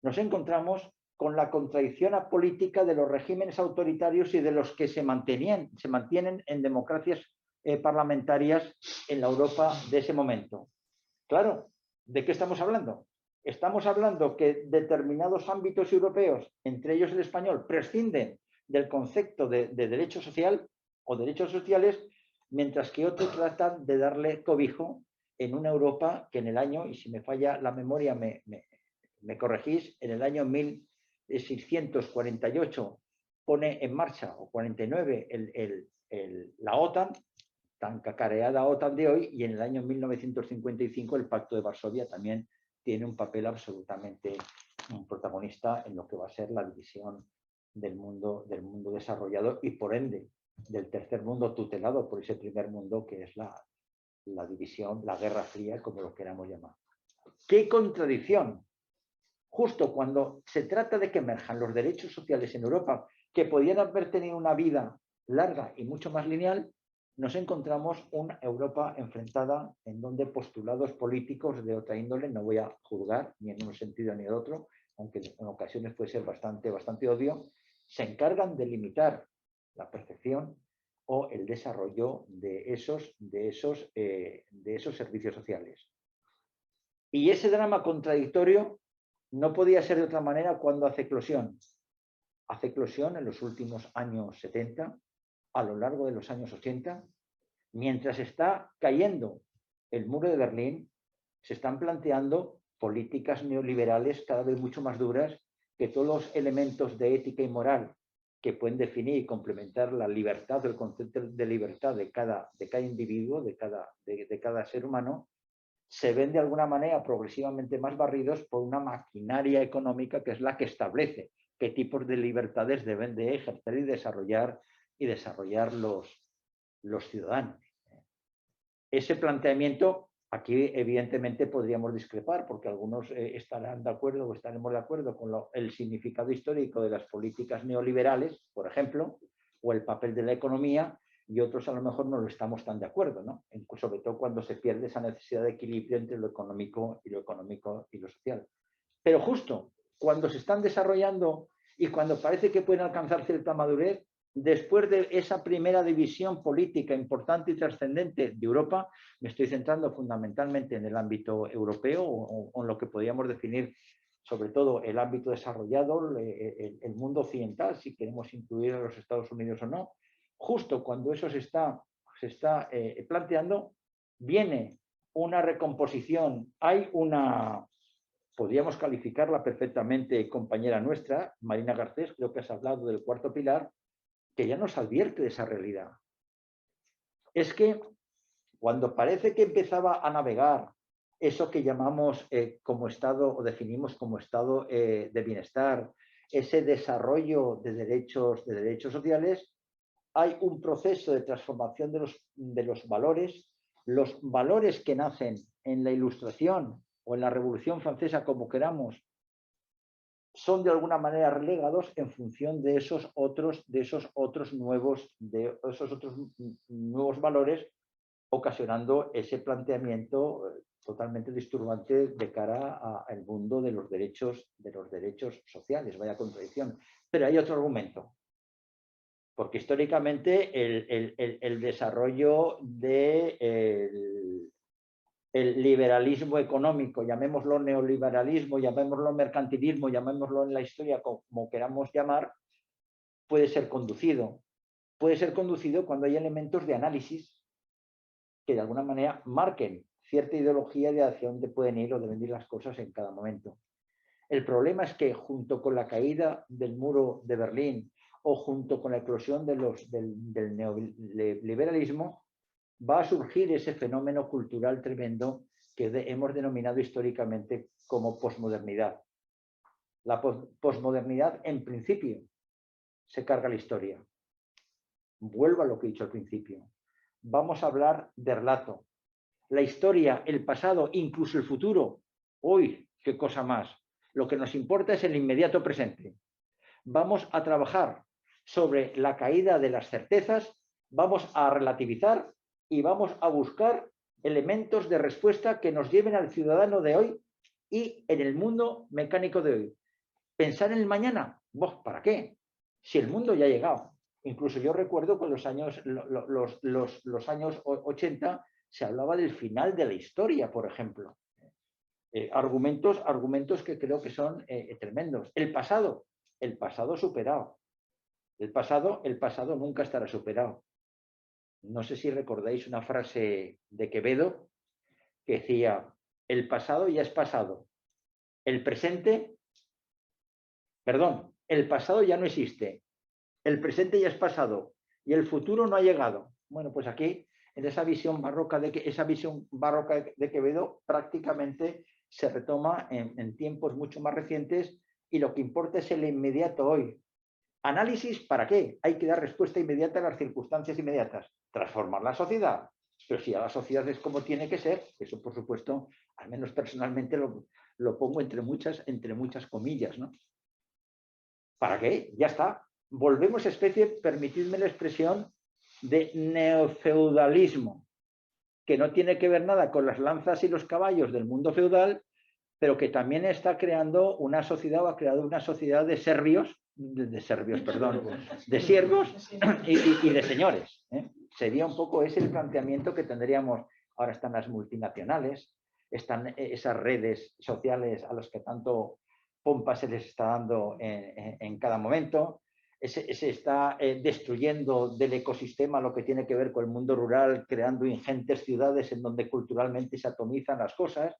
nos encontramos con la contradicción apolítica de los regímenes autoritarios y de los que se mantienen en democracias parlamentarias en la Europa de ese momento. Claro, ¿de qué estamos hablando? Estamos hablando que determinados ámbitos europeos, entre ellos el español, prescinden del concepto de derecho social o derechos sociales, mientras que otros tratan de darle cobijo en una Europa que en el año, y si me falla la memoria me corregís, en el año 1648 pone en marcha, o 49, la OTAN, tan cacareada OTAN de hoy, y en el año 1955 el Pacto de Varsovia también tiene un papel absolutamente protagonista en lo que va a ser la división del mundo desarrollado, y por ende del tercer mundo tutelado por ese primer mundo, que es la división, la Guerra Fría, como lo queramos llamar. ¡Qué contradicción! Justo cuando se trata de que emerjan los derechos sociales en Europa, que podían haber tenido una vida larga y mucho más lineal, nos encontramos una Europa enfrentada en donde postulados políticos de otra índole, no voy a juzgar ni en un sentido ni en otro, aunque en ocasiones puede ser bastante odio, se encargan de limitar la percepción o el desarrollo de esos servicios sociales. Y ese drama contradictorio no podía ser de otra manera cuando hace eclosión. Hace eclosión en los últimos años 70, a lo largo de los años 80, mientras está cayendo el muro de Berlín, se están planteando políticas neoliberales cada vez mucho más duras, que todos los elementos de ética y moral que pueden definir y complementar la libertad, el concepto de libertad de cada individuo, de cada ser humano, se ven de alguna manera progresivamente más barridos por una maquinaria económica que es la que establece qué tipos de libertades deben de ejercer y desarrollar los ciudadanos. Ese planteamiento, aquí evidentemente podríamos discrepar, porque algunos estarán de acuerdo o estaremos de acuerdo con el significado histórico de las políticas neoliberales, por ejemplo, o el papel de la economía, y otros a lo mejor no lo estamos tan de acuerdo, ¿no? Sobre todo cuando se pierde esa necesidad de equilibrio entre lo económico y lo social. Pero justo cuando se están desarrollando y cuando parece que pueden alcanzar cierta madurez, después de esa primera división política importante y trascendente de Europa, me estoy centrando fundamentalmente en el ámbito europeo o en lo que podríamos definir sobre todo el ámbito desarrollado, el mundo occidental, si queremos incluir a los Estados Unidos o no. Justo cuando eso se está planteando, viene una recomposición, hay una, podríamos calificarla perfectamente, compañera nuestra, Marina Garcés, creo que has hablado del cuarto pilar, que ya nos advierte de esa realidad. Es que cuando parece que empezaba a navegar eso que llamamos como estado o definimos como estado de bienestar, ese desarrollo de derechos sociales, hay un proceso de transformación de los valores que nacen en la Ilustración o en la Revolución Francesa, como queramos, son de alguna manera relegados en función de esos otros nuevos valores, ocasionando ese planteamiento totalmente disturbante de cara al mundo de los derechos sociales. Vaya contradicción. Pero hay otro argumento. Porque históricamente el desarrollo del liberalismo económico, llamémoslo neoliberalismo, llamémoslo mercantilismo, llamémoslo en la historia como queramos llamar, puede ser conducido. Puede ser conducido cuando hay elementos de análisis que de alguna manera marquen cierta ideología de hacia dónde pueden ir o deben ir las cosas en cada momento. El problema es que junto con la caída del muro de Berlín o junto con la eclosión del neoliberalismo, va a surgir ese fenómeno cultural tremendo que hemos denominado históricamente como posmodernidad. La posmodernidad, en principio, se carga la historia. Vuelvo a lo que he dicho al principio. Vamos a hablar de relato. La historia, el pasado, incluso el futuro. ¡Uy, qué cosa más! Lo que nos importa es el inmediato presente. Vamos a trabajar sobre la caída de las certezas, vamos a relativizar y vamos a buscar elementos de respuesta que nos lleven al ciudadano de hoy y en el mundo mecánico de hoy. ¿Pensar en el mañana? ¿Para qué? Si el mundo ya ha llegado. Incluso yo recuerdo que en los años 80 se hablaba del final de la historia, por ejemplo. Argumentos que creo que son tremendos. El pasado superado. El pasado nunca estará superado. No sé si recordáis una frase de Quevedo que decía: el pasado ya es pasado. El pasado ya no existe. El presente ya es pasado y el futuro no ha llegado. Bueno, pues aquí, en esa visión barroca de Quevedo, prácticamente se retoma en tiempos mucho más recientes y lo que importa es el inmediato hoy. ¿Análisis para qué? Hay que dar respuesta inmediata a las circunstancias inmediatas. Transformar la sociedad. Pero si a la sociedad es como tiene que ser, eso por supuesto, al menos personalmente lo pongo entre muchas comillas, ¿no? ¿Para qué? Ya está. volvemos a especie, permitidme la expresión, de neofeudalismo, que no tiene que ver nada con las lanzas y los caballos del mundo feudal, pero que también está creando una sociedad, o ha creado una sociedad de siervos y de señores. Sería un poco ese el planteamiento que tendríamos. Ahora están las multinacionales, están esas redes sociales a las que tanto pompa se les está dando en cada momento. Se está destruyendo del ecosistema lo que tiene que ver con el mundo rural, creando ingentes ciudades en donde culturalmente se atomizan las cosas,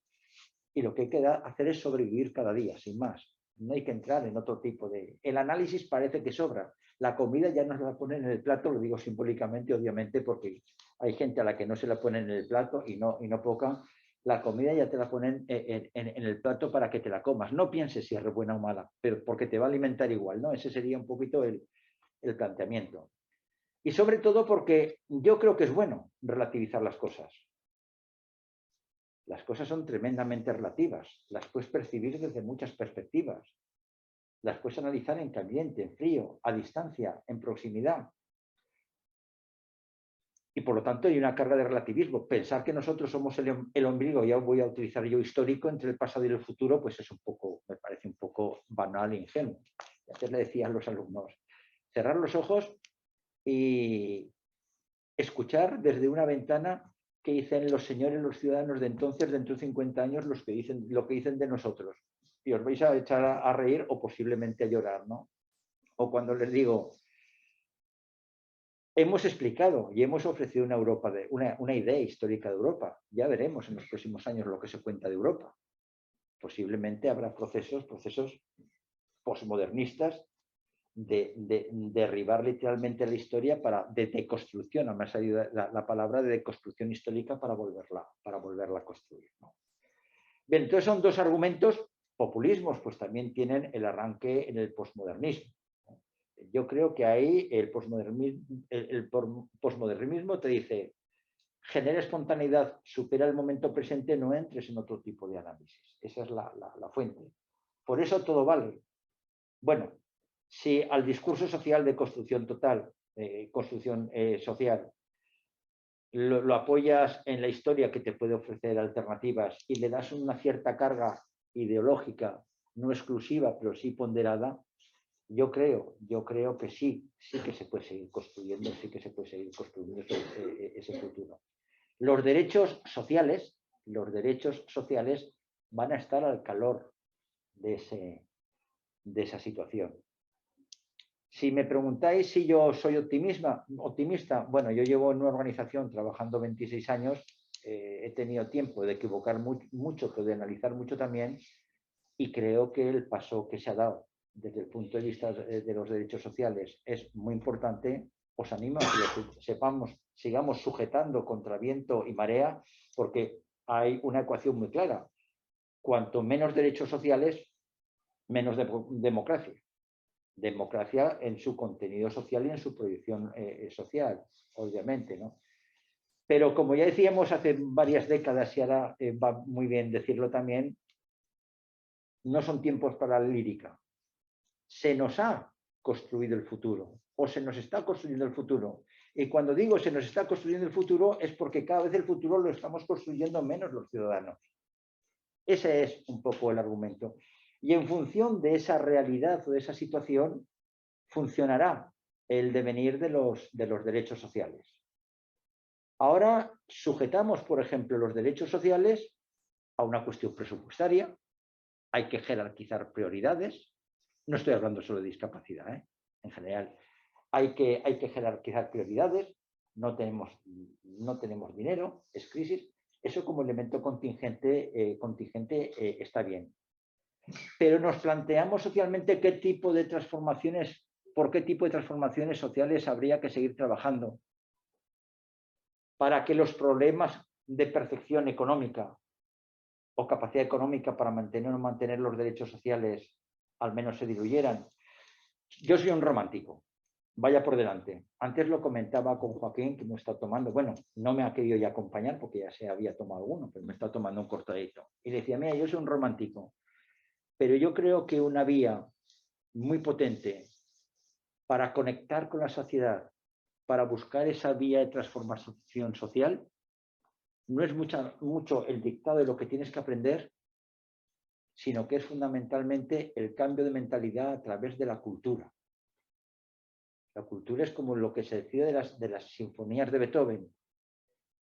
y lo que hay que hacer es sobrevivir cada día, sin más. No hay que entrar en otro tipo de... El análisis parece que sobra. La comida ya nos la ponen en el plato, lo digo simbólicamente, obviamente, porque hay gente a la que no se la ponen en el plato y no poca. La comida ya te la ponen en el plato para que te la comas. No pienses si es buena o mala, pero porque te va a alimentar igual, ¿no? Ese sería un poquito el planteamiento. Y sobre todo porque yo creo que es bueno relativizar las cosas. Las cosas son tremendamente relativas. Las puedes percibir desde muchas perspectivas. Las puedes analizar en caliente, en frío, a distancia, en proximidad. Y por lo tanto hay una carga de relativismo. Pensar que nosotros somos el ombligo, ya voy a utilizar yo histórico, entre el pasado y el futuro, pues es un poco, me parece un poco banal e ingenuo. Y antes le decía a los alumnos, cerrar los ojos y escuchar desde una ventana qué dicen los señores, los ciudadanos de entonces, dentro de 50 años, lo que dicen de nosotros. Y os vais a echar a reír o posiblemente a llorar, ¿no? O cuando les digo, hemos explicado y hemos ofrecido una Europa, una idea histórica de Europa. Ya veremos en los próximos años lo que se cuenta de Europa. Posiblemente habrá procesos posmodernistas de derribar literalmente la historia de deconstrucción. Me ha salido la palabra de deconstrucción histórica para volverla a construir, ¿no? Bien, entonces son dos argumentos. Populismos pues también tienen el arranque en el posmodernismo. Yo creo que ahí el posmodernismo te dice, genera espontaneidad, supera el momento presente, no entres en otro tipo de análisis. Esa es la fuente. Por eso todo vale. Bueno, si al discurso social de construcción total, construcción social, lo apoyas en la historia que te puede ofrecer alternativas y le das una cierta carga ideológica, no exclusiva, pero sí ponderada, yo creo que sí que se puede seguir construyendo, ese futuro. Los derechos sociales van a estar al calor de esa situación. Si me preguntáis si yo soy optimista, bueno, yo llevo en una organización trabajando 26 años, he tenido tiempo de equivocar mucho, pero de analizar mucho también, y creo que el paso que se ha dado desde el punto de vista de los derechos sociales es muy importante. Os animo a que sigamos sujetando contra viento y marea, porque hay una ecuación muy clara. Cuanto menos derechos sociales, menos democracia. Democracia en su contenido social y en su proyección social, obviamente, ¿no? Pero como ya decíamos hace varias décadas, y ahora va muy bien decirlo también, no son tiempos para la lírica. Se nos ha construido el futuro, o se nos está construyendo el futuro. Y cuando digo se nos está construyendo el futuro, es porque cada vez el futuro lo estamos construyendo menos los ciudadanos. Ese es un poco el argumento. Y en función de esa realidad o de esa situación, funcionará el devenir de los derechos sociales. Ahora sujetamos, por ejemplo, los derechos sociales a una cuestión presupuestaria. Hay que jerarquizar prioridades. No estoy hablando solo de discapacidad, en general. Hay que jerarquizar prioridades. No tenemos dinero, es crisis. Eso como elemento contingente está bien. Pero nos planteamos socialmente por qué tipo de transformaciones sociales habría que seguir trabajando para que los problemas de percepción económica o capacidad económica para mantener o no mantener los derechos sociales al menos se diluyeran. Yo soy un romántico, vaya por delante. Antes lo comentaba con Joaquín, que me está tomando, bueno, no me ha querido ya acompañar porque ya se había tomado uno, pero me está tomando un cortadito. Y le decía, mira, yo soy un romántico, pero yo creo que una vía muy potente para conectar con la sociedad, para buscar esa vía de transformación social, no es mucho el dictado de lo que tienes que aprender, sino que es fundamentalmente el cambio de mentalidad a través de la cultura. La cultura es como lo que se decía de las sinfonías de Beethoven,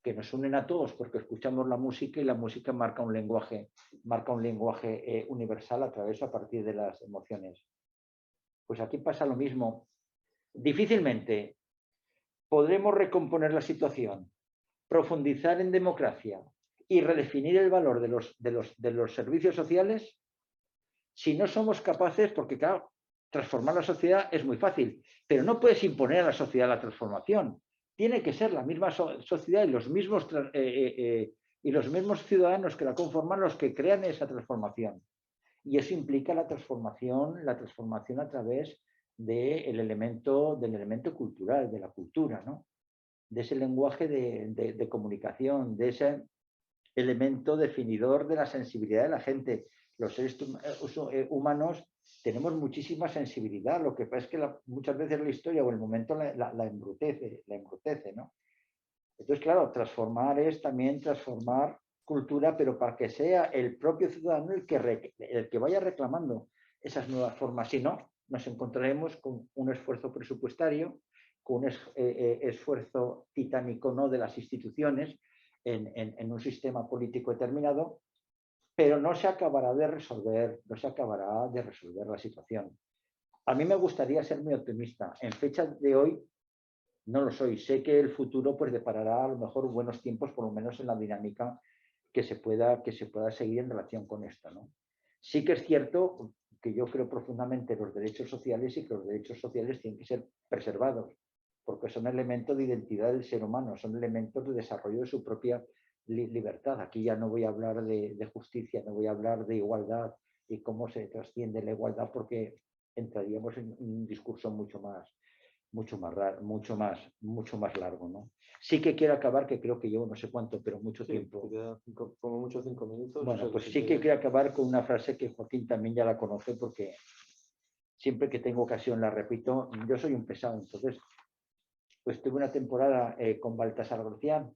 que nos unen a todos porque escuchamos la música y la música marca un lenguaje universal a partir de las emociones. Pues aquí pasa lo mismo. Difícilmente podremos recomponer la situación, profundizar en democracia y redefinir el valor de los servicios sociales si no somos capaces, porque claro, transformar la sociedad es muy fácil, pero no puedes imponer a la sociedad la transformación. Tiene que ser la misma sociedad y los mismos ciudadanos que la conforman los que crean esa transformación. Y eso implica la transformación a través del elemento cultural, de la cultura, ¿no? De ese lenguaje de comunicación, de ese elemento definidor de la sensibilidad de la gente. Los seres humanos tenemos muchísima sensibilidad, lo que pasa es que muchas veces la historia o el momento la embrutece, ¿no? Entonces, claro, transformar es también transformar cultura, pero para que sea el propio ciudadano el que vaya reclamando esas nuevas formas. Si no, nos encontraremos con un esfuerzo presupuestario, con un esfuerzo titánico, ¿no?, de las instituciones en un sistema político determinado, pero no se acabará de resolver la situación. A mí me gustaría ser muy optimista. En fecha de hoy no lo soy. Sé que el futuro pues deparará a lo mejor buenos tiempos, por lo menos en la dinámica que se pueda seguir en relación con esto, ¿no? Sí que es cierto que yo creo profundamente en los derechos sociales y que los derechos sociales tienen que ser preservados, porque son elementos de identidad del ser humano, son elementos de desarrollo de su propia libertad. Aquí ya no voy a hablar de justicia, no voy a hablar de igualdad y cómo se trasciende la igualdad, porque entraríamos en un discurso mucho más largo, ¿no? Sí que quiero acabar, que creo que llevo no sé cuánto, pero mucho tiempo. Como mucho 5 minutos. Bueno, pues sí que quiero acabar con una frase que Joaquín también ya la conoce, porque siempre que tengo ocasión la repito. Yo soy un pesado, entonces pues tuve una temporada con Baltasar Gracián,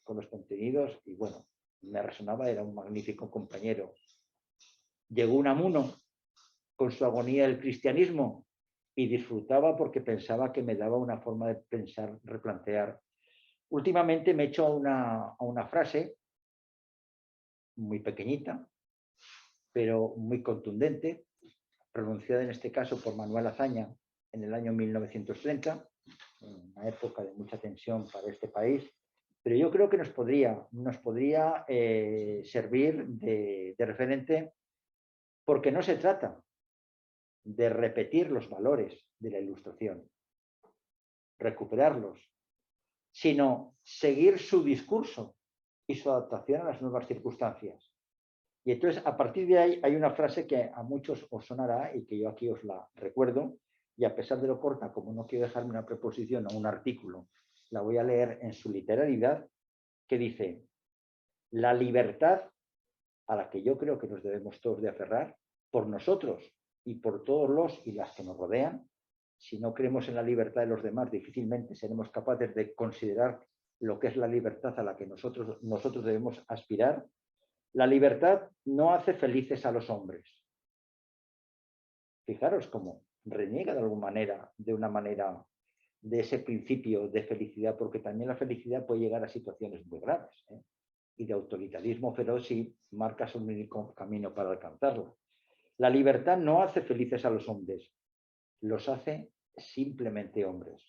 con los contenidos, y bueno, me resonaba, era un magnífico compañero. Llegó Unamuno con su agonía del cristianismo y disfrutaba porque pensaba que me daba una forma de pensar, replantear. Últimamente me he hecho a una frase muy pequeñita, pero muy contundente, pronunciada en este caso por Manuel Azaña en el año 1930, en una época de mucha tensión para este país, pero yo creo que nos podría servir de referente, porque no se trata de repetir los valores de la Ilustración, recuperarlos, sino seguir su discurso y su adaptación a las nuevas circunstancias. Y entonces, a partir de ahí, hay una frase que a muchos os sonará y que yo aquí os la recuerdo, y a pesar de lo corta, como no quiero dejarme una preposición o un artículo, la voy a leer en su literalidad, que dice: la libertad a la que yo creo que nos debemos todos de aferrar, por nosotros y por todos los y las que nos rodean. Si no creemos en la libertad de los demás, difícilmente seremos capaces de considerar lo que es la libertad a la que nosotros debemos aspirar. La libertad no hace felices a los hombres. Fijaros cómo reniega de alguna manera, de ese principio de felicidad, porque también la felicidad puede llegar a situaciones muy graves, ¿eh? Y de autoritarismo feroz si marcas un único camino para alcanzarlo. La libertad no hace felices a los hombres, los hace simplemente hombres,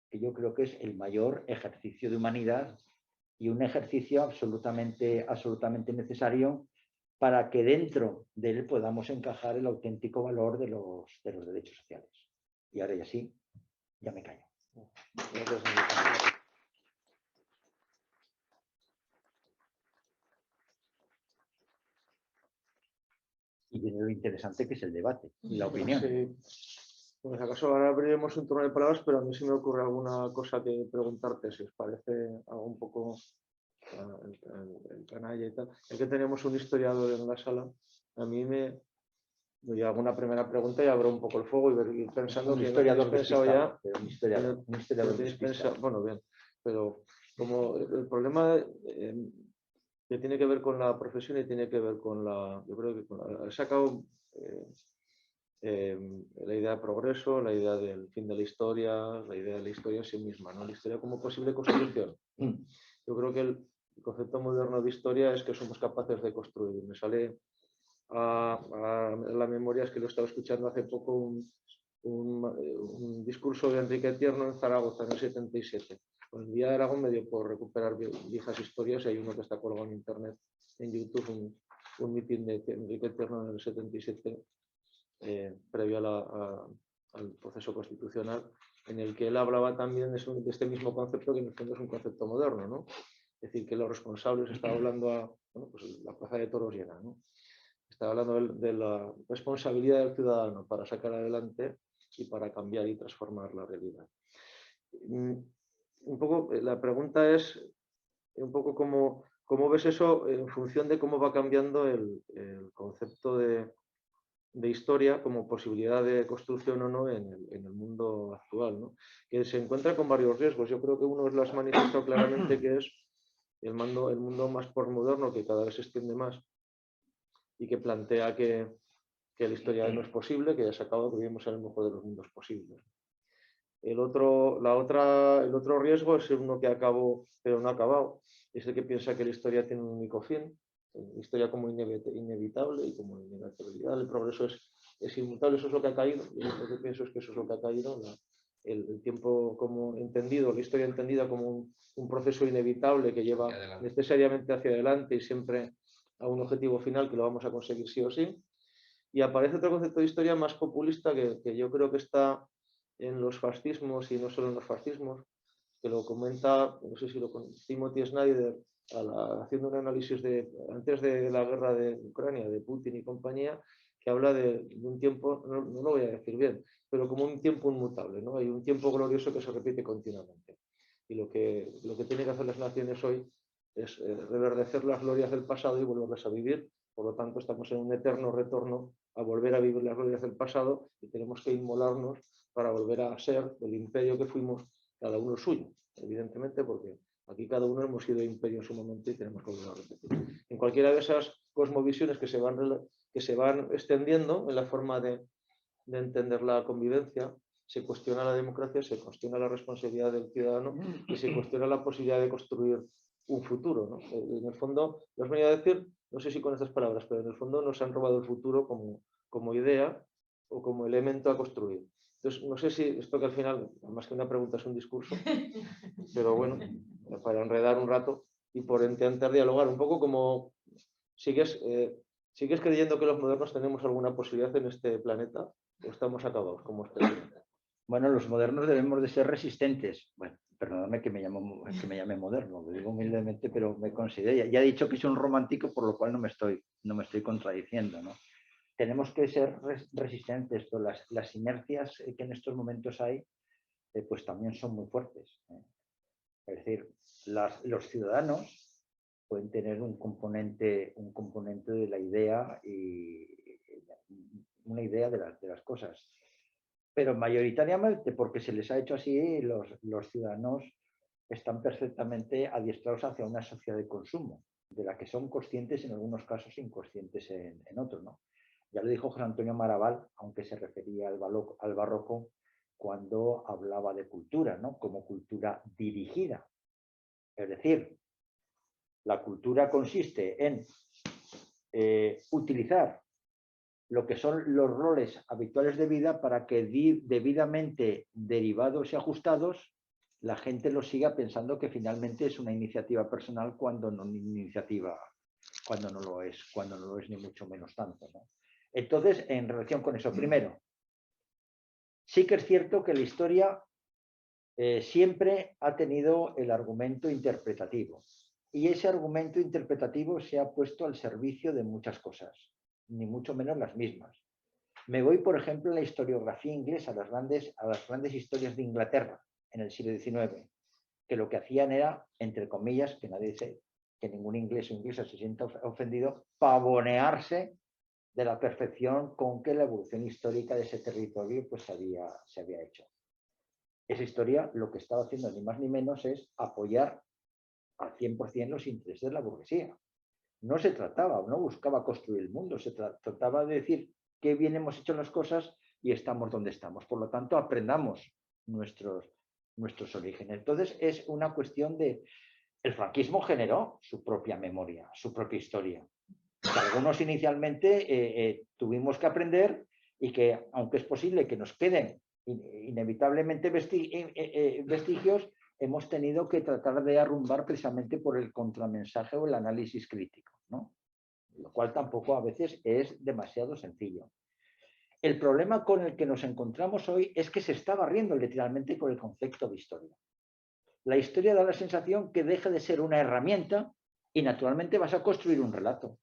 que yo creo que es el mayor ejercicio de humanidad y un ejercicio absolutamente necesario para que dentro de él podamos encajar el auténtico valor de los derechos sociales. Y ahora ya sí, ya me callo. Y viene lo interesante, que es el debate y la opinión. Sí. Pues acaso ahora abriremos un turno de palabras, pero a mí sí me ocurre alguna cosa que preguntarte, si os parece algo un poco el canalla y tal. Es que tenemos un historiador en la sala. A mí y hago una primera pregunta y abro un poco el fuego y ir pensando Un que historiador no tenéis pensado ya. despistado, pero un historiador Tenéis despistado. bueno, bien, pero como el problema que tiene que ver con la profesión y tiene que ver con yo creo que he sacado la idea de progreso, la idea del fin de la historia, la idea de la historia en sí misma, ¿no? La historia como posible construcción. Yo creo que el concepto moderno de historia es que somos capaces de construir. Me sale a la memoria, es que lo estaba escuchando hace poco, un discurso de Enrique Tierno en Zaragoza en el 77. Con el Día de Aragón me dio por recuperar viejas historias y hay uno que está colgado en internet, en YouTube, un mitin de Enrique Tierno en el 77, previo al proceso constitucional, en el que él hablaba también de este mismo concepto, que en el fondo es un concepto moderno, ¿no? Es decir, que los responsables, estaba hablando pues la plaza de toros llena, ¿no? Estaba hablando de la responsabilidad del ciudadano para sacar adelante y para cambiar y transformar la realidad. Un poco, la pregunta es un poco cómo ves eso en función de cómo va cambiando el concepto de historia como posibilidad de construcción o no en el mundo actual, ¿no? Que se encuentra con varios riesgos. Yo creo que uno lo has manifestado claramente, que es el mundo más postmoderno, que cada vez se extiende más y que plantea que la historia no es posible, que ya se acaba, que vivimos en el mejor de los mundos posibles. El otro riesgo es uno que acabó, pero no ha acabado, es el que piensa que la historia tiene un único fin, la historia como inevitable y como inevitabilidad. El progreso es inmutable, eso es lo que ha caído. Yo lo que pienso es que eso es lo que ha caído. El tiempo como entendido, la historia entendida como un proceso inevitable que lleva necesariamente hacia adelante y siempre a un objetivo final que lo vamos a conseguir sí o sí. Y aparece otro concepto de historia más populista que yo creo que está en los fascismos y no solo en los fascismos, que lo comenta, no sé si lo conoce, Timothy Snyder, haciendo un análisis antes de la guerra de Ucrania, de Putin y compañía, que habla de un tiempo, no lo voy a decir bien, pero como un tiempo inmutable, ¿no? Hay un tiempo glorioso que se repite continuamente. Y lo que tienen que hacer las naciones hoy es reverdecer las glorias del pasado y volverlas a vivir. Por lo tanto, estamos en un eterno retorno a volver a vivir las glorias del pasado y tenemos que inmolarnos para volver a ser el imperio que fuimos, cada uno suyo, evidentemente, porque aquí cada uno hemos sido imperio en su momento y tenemos que volver a repetir. En cualquiera de esas cosmovisiones que se van extendiendo en la forma de entender la convivencia, se cuestiona la democracia, se cuestiona la responsabilidad del ciudadano y se cuestiona la posibilidad de construir un futuro, ¿no? En el fondo, os voy a decir, no sé si con estas palabras, pero en el fondo nos han robado el futuro como idea o como elemento a construir. Entonces, no sé si esto, que al final, más que una pregunta, es un discurso, pero bueno, para enredar un rato y por intentar dialogar un poco, como sigues creyendo que los modernos tenemos alguna posibilidad en este planeta o estamos acabados como especie. Bueno, los modernos debemos de ser resistentes. Bueno, perdóname que me llame moderno, lo digo humildemente, pero me considero, ya he dicho que soy un romántico, por lo cual no me estoy contradiciendo, ¿no? Tenemos que ser resistentes, pero las inercias que en estos momentos hay, pues también son muy fuertes. Es decir, los ciudadanos pueden tener un componente de la idea y una idea de las cosas. Pero mayoritariamente, porque se les ha hecho así, los ciudadanos están perfectamente adiestrados hacia una sociedad de consumo, de la que son conscientes en algunos casos, inconscientes en otros, ¿no? Ya lo dijo José Antonio Maraval, aunque se refería al barroco cuando hablaba de cultura, ¿no? Como cultura dirigida. Es decir, la cultura consiste en utilizar lo que son los roles habituales de vida para que debidamente derivados y ajustados la gente lo siga pensando que finalmente es una iniciativa personal cuando no lo es ni mucho menos tanto, ¿no? Entonces, en relación con eso, primero, sí que es cierto que la historia siempre ha tenido el argumento interpretativo y ese argumento interpretativo se ha puesto al servicio de muchas cosas, ni mucho menos las mismas. Me voy, por ejemplo, a la historiografía inglesa, a las grandes historias de Inglaterra en el siglo XIX, que lo que hacían era, entre comillas, que nadie dice, que ningún inglés o inglesa se sienta ofendido, pavonearse de la perfección con que la evolución histórica de ese territorio pues, se había hecho. Esa historia lo que estaba haciendo ni más ni menos es apoyar al 100% los intereses de la burguesía. No se trataba, no buscaba construir el mundo, se trataba de decir qué bien hemos hecho las cosas y estamos donde estamos. Por lo tanto, aprendamos nuestros orígenes. Entonces, es una cuestión de... El franquismo generó su propia memoria, su propia historia. Que algunos inicialmente tuvimos que aprender y que, aunque es posible que nos queden inevitablemente vestigios, hemos tenido que tratar de arrumbar precisamente por el contramensaje o el análisis crítico, ¿no? Lo cual tampoco a veces es demasiado sencillo. El problema con el que nos encontramos hoy es que se está barriendo literalmente con el concepto de historia. La historia da la sensación que deja de ser una herramienta y naturalmente vas a construir un relato.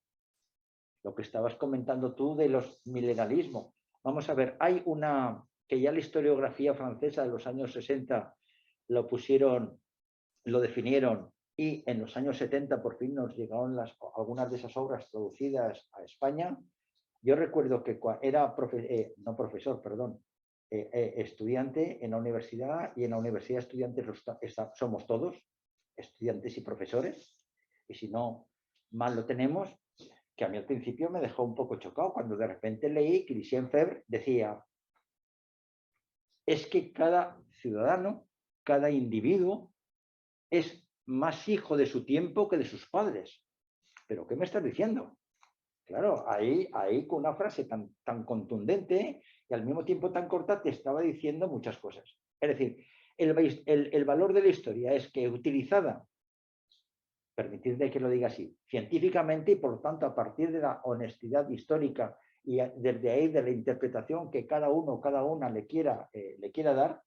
Lo que estabas comentando tú de los milenalismos. Vamos a ver, hay una que ya la historiografía francesa de los años 60 lo definieron y en los años 70 por fin nos llegaron algunas de esas obras traducidas a España. Yo recuerdo que era estudiante en la universidad y en la universidad estudiantes somos todos, estudiantes y profesores, y si no, mal lo tenemos, que a mí al principio me dejó un poco chocado cuando de repente leí que Lucien Febvre decía es que cada ciudadano, cada individuo es más hijo de su tiempo que de sus padres. ¿Pero qué me estás diciendo? Claro, ahí con una frase tan contundente y al mismo tiempo tan corta te estaba diciendo muchas cosas. Es decir, el valor de la historia es que utilizada, permitidme que lo diga así, científicamente y por lo tanto a partir de la honestidad histórica y desde ahí de la interpretación que cada uno o cada una le quiera dar,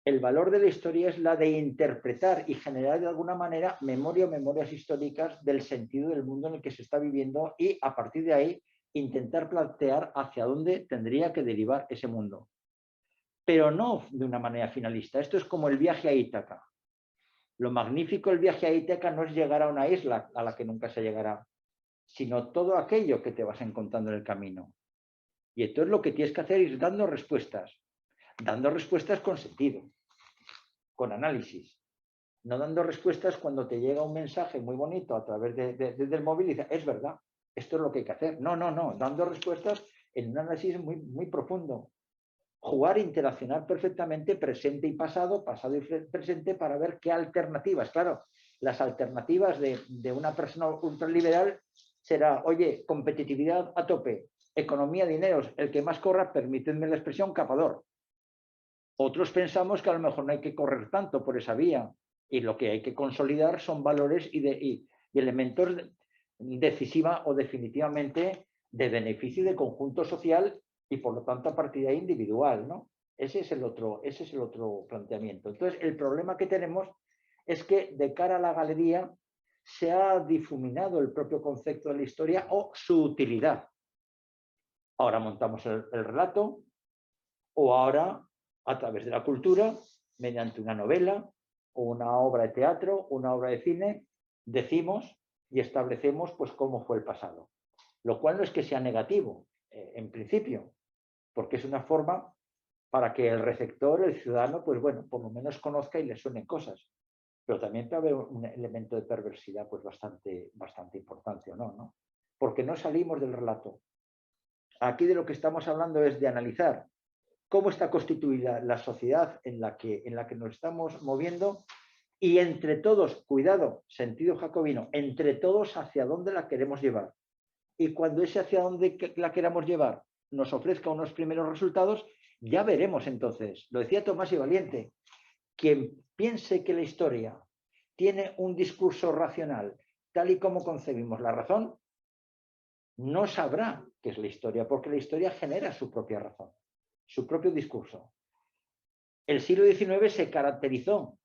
el valor de la historia es la de interpretar y generar de alguna manera memoria o memorias históricas del sentido del mundo en el que se está viviendo y a partir de ahí intentar plantear hacia dónde tendría que derivar ese mundo. Pero no de una manera finalista. Esto es como el viaje a Ítaca. Lo magnífico del viaje a Ítaca no es llegar a una isla a la que nunca se llegará, sino todo aquello que te vas encontrando en el camino. Y entonces lo que tienes que hacer es dando respuestas con sentido, con análisis, no dando respuestas cuando te llega un mensaje muy bonito a través del móvil y dices, es verdad, esto es lo que hay que hacer. No, dando respuestas en un análisis muy, muy profundo. Jugar, interaccionar perfectamente presente y pasado y presente para ver qué alternativas. Claro, las alternativas de una persona ultraliberal será, oye, competitividad a tope, economía, dineros, el que más corra, permítedme la expresión, capador. Otros pensamos que a lo mejor no hay que correr tanto por esa vía y lo que hay que consolidar son valores y elementos decisiva o definitivamente de beneficio y de conjunto social y por lo tanto a partir de ahí individual, ¿no? Ese es el otro planteamiento. Entonces, el problema que tenemos es que de cara a la galería se ha difuminado el propio concepto de la historia o su utilidad. Ahora montamos el relato o ahora a través de la cultura, mediante una novela o una obra de teatro, una obra de cine, decimos y establecemos pues cómo fue el pasado. Lo cual no es que sea negativo, en principio, porque es una forma para que el receptor, el ciudadano, pues bueno, por lo menos conozca y le suenen cosas. Pero también puede haber un elemento de perversidad pues bastante importante, ¿o no, no? Porque no salimos del relato. Aquí de lo que estamos hablando es de analizar cómo está constituida la sociedad en la que nos estamos moviendo y entre todos, cuidado, sentido jacobino, entre todos hacia dónde la queremos llevar. Y cuando ese hacia dónde la queramos llevar nos ofrezca unos primeros resultados, ya veremos entonces. Lo decía Tomás y Valiente, quien piense que la historia tiene un discurso racional, tal y como concebimos la razón, no sabrá qué es la historia, porque la historia genera su propia razón, su propio discurso. El siglo XIX se caracterizó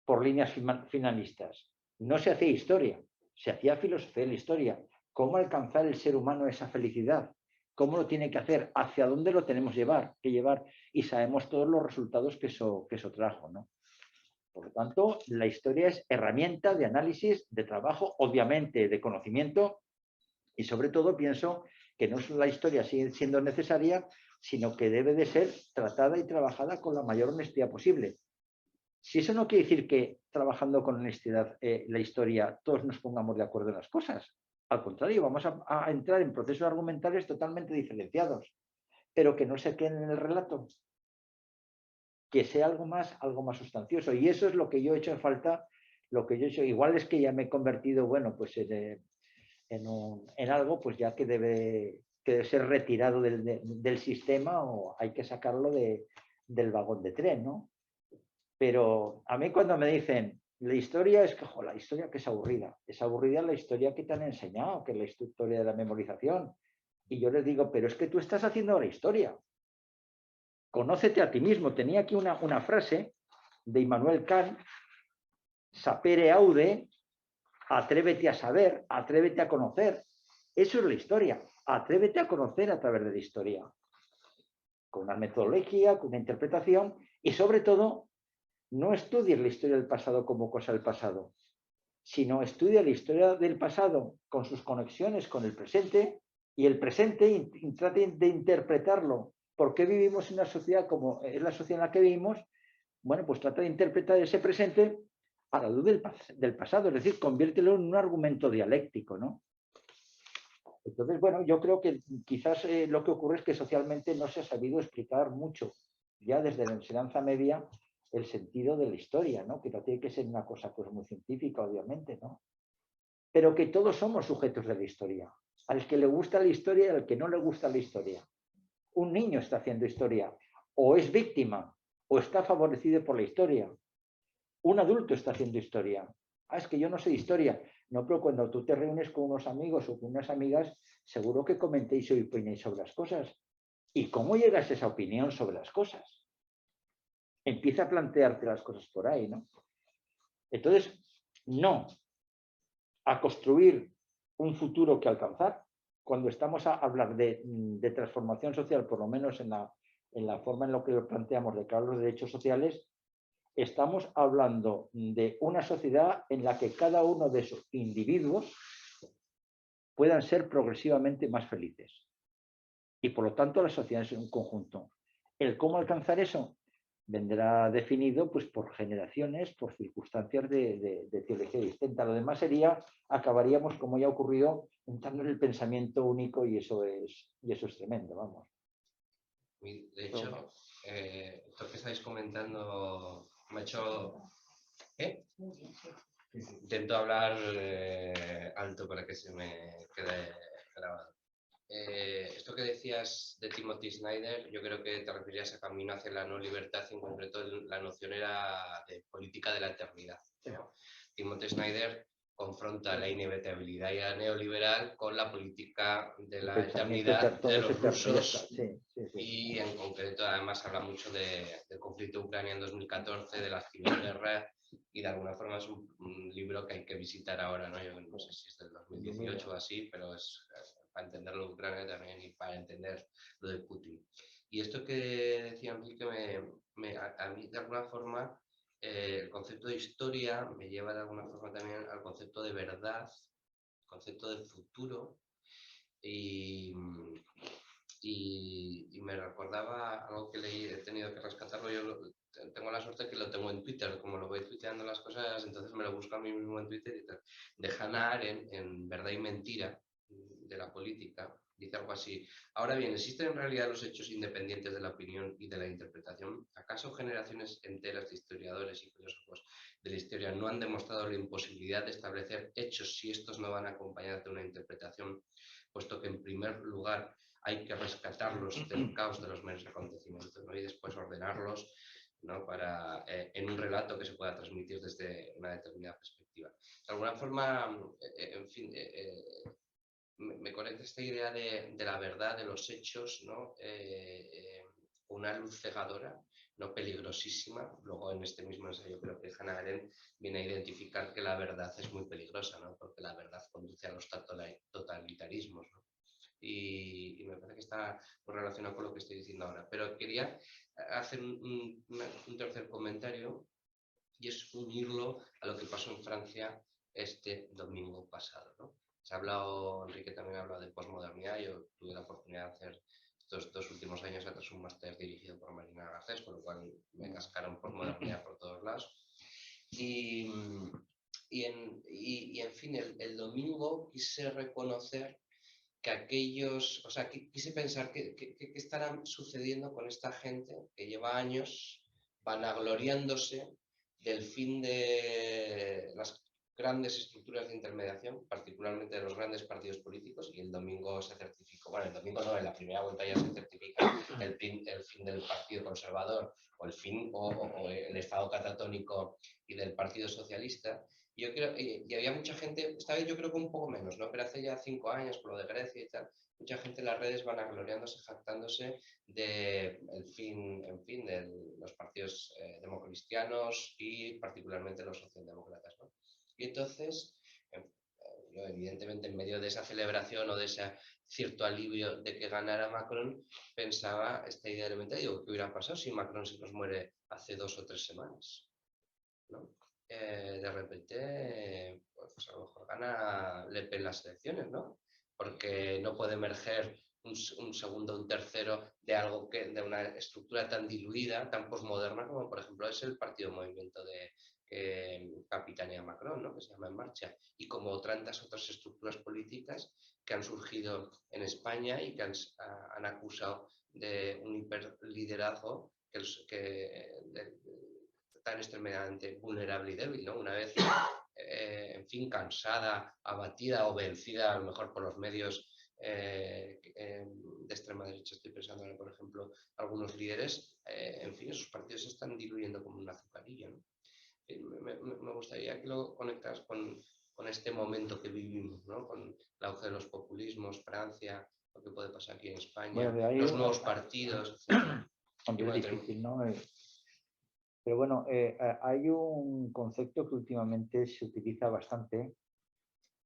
por líneas finalistas. No se hacía historia, se hacía filosofía de la historia. ¿Cómo alcanzar el ser humano esa felicidad? ¿Cómo lo tiene que hacer? ¿Hacia dónde lo tenemos que llevar? Y sabemos todos los resultados que eso trajo, ¿no? Por lo tanto, la historia es herramienta de análisis, de trabajo, obviamente de conocimiento, Y sobre todo pienso que no es la historia sigue siendo necesaria, sino que debe de ser tratada y trabajada con la mayor honestidad posible. Si eso no quiere decir que trabajando con honestidad la historia todos nos pongamos de acuerdo en las cosas. Al contrario, vamos a entrar en procesos argumentales totalmente diferenciados, pero que no se queden en el relato, que sea algo más sustancioso. Y eso es lo que yo he hecho en falta, lo que yo he hecho. Igual es que ya me he convertido, bueno, pues en algo pues ya que debe ser retirado del sistema o hay que sacarlo del vagón de tren, ¿no? Pero a mí cuando me dicen, la historia es que, la historia que es aburrida la historia que te han enseñado, que es la historia de la memorización. Y yo les digo, pero es que tú estás haciendo la historia. Conócete a ti mismo. Tenía aquí una frase de Immanuel Kant, sapere aude, atrévete a saber, atrévete a conocer. Eso es la historia. Atrévete a conocer a través de la historia. Con una metodología, con una interpretación y sobre todo, no estudies la historia del pasado como cosa del pasado, sino estudia la historia del pasado con sus conexiones con el presente y el presente trate de interpretarlo. ¿Por qué vivimos en una sociedad como es la sociedad en la que vivimos? Bueno, pues trata de interpretar ese presente a la luz del pasado, es decir, conviértelo en un argumento dialéctico, ¿no? Entonces, bueno, yo creo que quizás lo que ocurre es que socialmente no se ha sabido explicar mucho, ya desde la enseñanza media, el sentido de la historia, ¿no? Que no tiene que ser una cosa pues muy científica, obviamente, ¿no? Pero que todos somos sujetos de la historia. Al que le gusta la historia y al que no le gusta la historia. Un niño está haciendo historia, o es víctima, o está favorecido por la historia. Un adulto está haciendo historia. Es que yo no sé de historia. No, pero cuando tú te reúnes con unos amigos o con unas amigas, seguro que comentéis y opinéis sobre las cosas. ¿Y cómo llegas a esa opinión sobre las cosas? Empieza a plantearte las cosas por ahí, ¿no? Entonces, no a construir un futuro que alcanzar. Cuando estamos a hablar de transformación social, por lo menos en la forma en la que lo planteamos de cara a los derechos sociales, estamos hablando de una sociedad en la que cada uno de esos individuos puedan ser progresivamente más felices. Y por lo tanto la sociedad es un conjunto. El cómo alcanzar eso vendrá definido pues, por generaciones, por circunstancias de teología distinta. Lo demás acabaríamos, como ya ha ocurrido, entrando en el pensamiento único y eso es tremendo, vamos. De hecho, esto que estáis comentando me ha hecho... Intento hablar alto para que se me quede grabado. Esto que decías de Timothy Snyder, yo creo que te referías a Camino hacia la no libertad y en concreto la noción era de política de la eternidad, ¿no? Timothy Snyder confronta la inevitabilidad y la neoliberal con la política de la eternidad de los rusos y en concreto además habla mucho del conflicto Ucrania en 2014, de la ciberguerra y de alguna forma es un libro que hay que visitar ahora, ¿no? Yo no sé si es del 2018 o así, pero es para entender lo de Ucrania también y para entender lo de Putin. Y esto que decía Enrique, a mí de alguna forma el concepto de historia me lleva de alguna forma también al concepto de verdad, concepto de futuro y me recordaba algo que leí, he tenido que rescatarlo, yo tengo la suerte que lo tengo en Twitter, como lo voy tuiteando las cosas, entonces me lo busco a mí mismo en Twitter y tal, de Hannah Arendt en Verdad y Mentira, de la política, dice algo así. Ahora bien, ¿existen en realidad los hechos independientes de la opinión y de la interpretación? ¿Acaso generaciones enteras de historiadores y filósofos de la historia no han demostrado la imposibilidad de establecer hechos si estos no van acompañados de una interpretación, puesto que en primer lugar hay que rescatarlos del caos de los meros acontecimientos, ¿no? Y después ordenarlos, ¿no? En un relato que se pueda transmitir desde una determinada perspectiva? De alguna forma, en fin, me conecta esta idea de la verdad, de los hechos, ¿no? Una luz cegadora, no peligrosísima. Luego en este mismo ensayo creo que Hannah Arendt viene a identificar que la verdad es muy peligrosa, ¿no? Porque la verdad conduce a los totalitarismos, ¿no? Y me parece que está muy relacionado con lo que estoy diciendo ahora. Pero quería hacer un tercer comentario y es unirlo a lo que pasó en Francia este domingo pasado, ¿no? Se ha hablado, Enrique también ha hablado de posmodernidad. Yo tuve la oportunidad de hacer estos 2 últimos años atrás un máster dirigido por Marina Garcés, con lo cual me cascaron posmodernidad por todos lados. Y en fin, el domingo quise reconocer que aquellos, o sea, quise pensar qué estará sucediendo con esta gente que lleva años vanagloriándose del fin de las grandes estructuras de intermediación, particularmente de los grandes partidos políticos, y el domingo se certificó, bueno, el domingo no, en la primera vuelta ya se certifica el fin del Partido Conservador o el fin o el estado catatónico y del Partido Socialista. Yo creo, y había mucha gente, esta vez yo creo que un poco menos, ¿no? Pero hace ya 5 años, por lo de Grecia y tal, mucha gente en las redes van gloriándose, jactándose del fin, en fin, de los partidos democristianos y particularmente los socialdemócratas, ¿no? Y entonces, yo evidentemente en medio de esa celebración o de ese cierto alivio de que ganara Macron, pensaba esta idea elemental, digo, ¿qué hubiera pasado si Macron se nos muere hace 2 o 3 semanas? ¿No? De repente, pues a lo mejor gana Le Pen las elecciones, ¿no? Porque no puede emerger un segundo, un tercero de algo de una estructura tan diluida, tan posmoderna como por ejemplo es el Partido Movimiento de capitanea Macron, ¿no? Que se llama En Marcha, y como tantas otras estructuras políticas que han surgido en España y que han acusado de un hiperliderazgo tan extremadamente vulnerable y débil, ¿no? Una vez, en fin, cansada, abatida o vencida, a lo mejor por los medios de extrema derecha, estoy pensando ahora, por ejemplo, algunos líderes, en fin, esos partidos se están diluyendo como un azucarillo, ¿no? Me gustaría que lo conectas con este momento que vivimos, ¿no? Con el auge de los populismos, Francia, lo que puede pasar aquí en España, Bueno, los nuevos partidos, etc. Hombre, es difícil, ¿no? Pero bueno, hay un concepto que últimamente se utiliza bastante,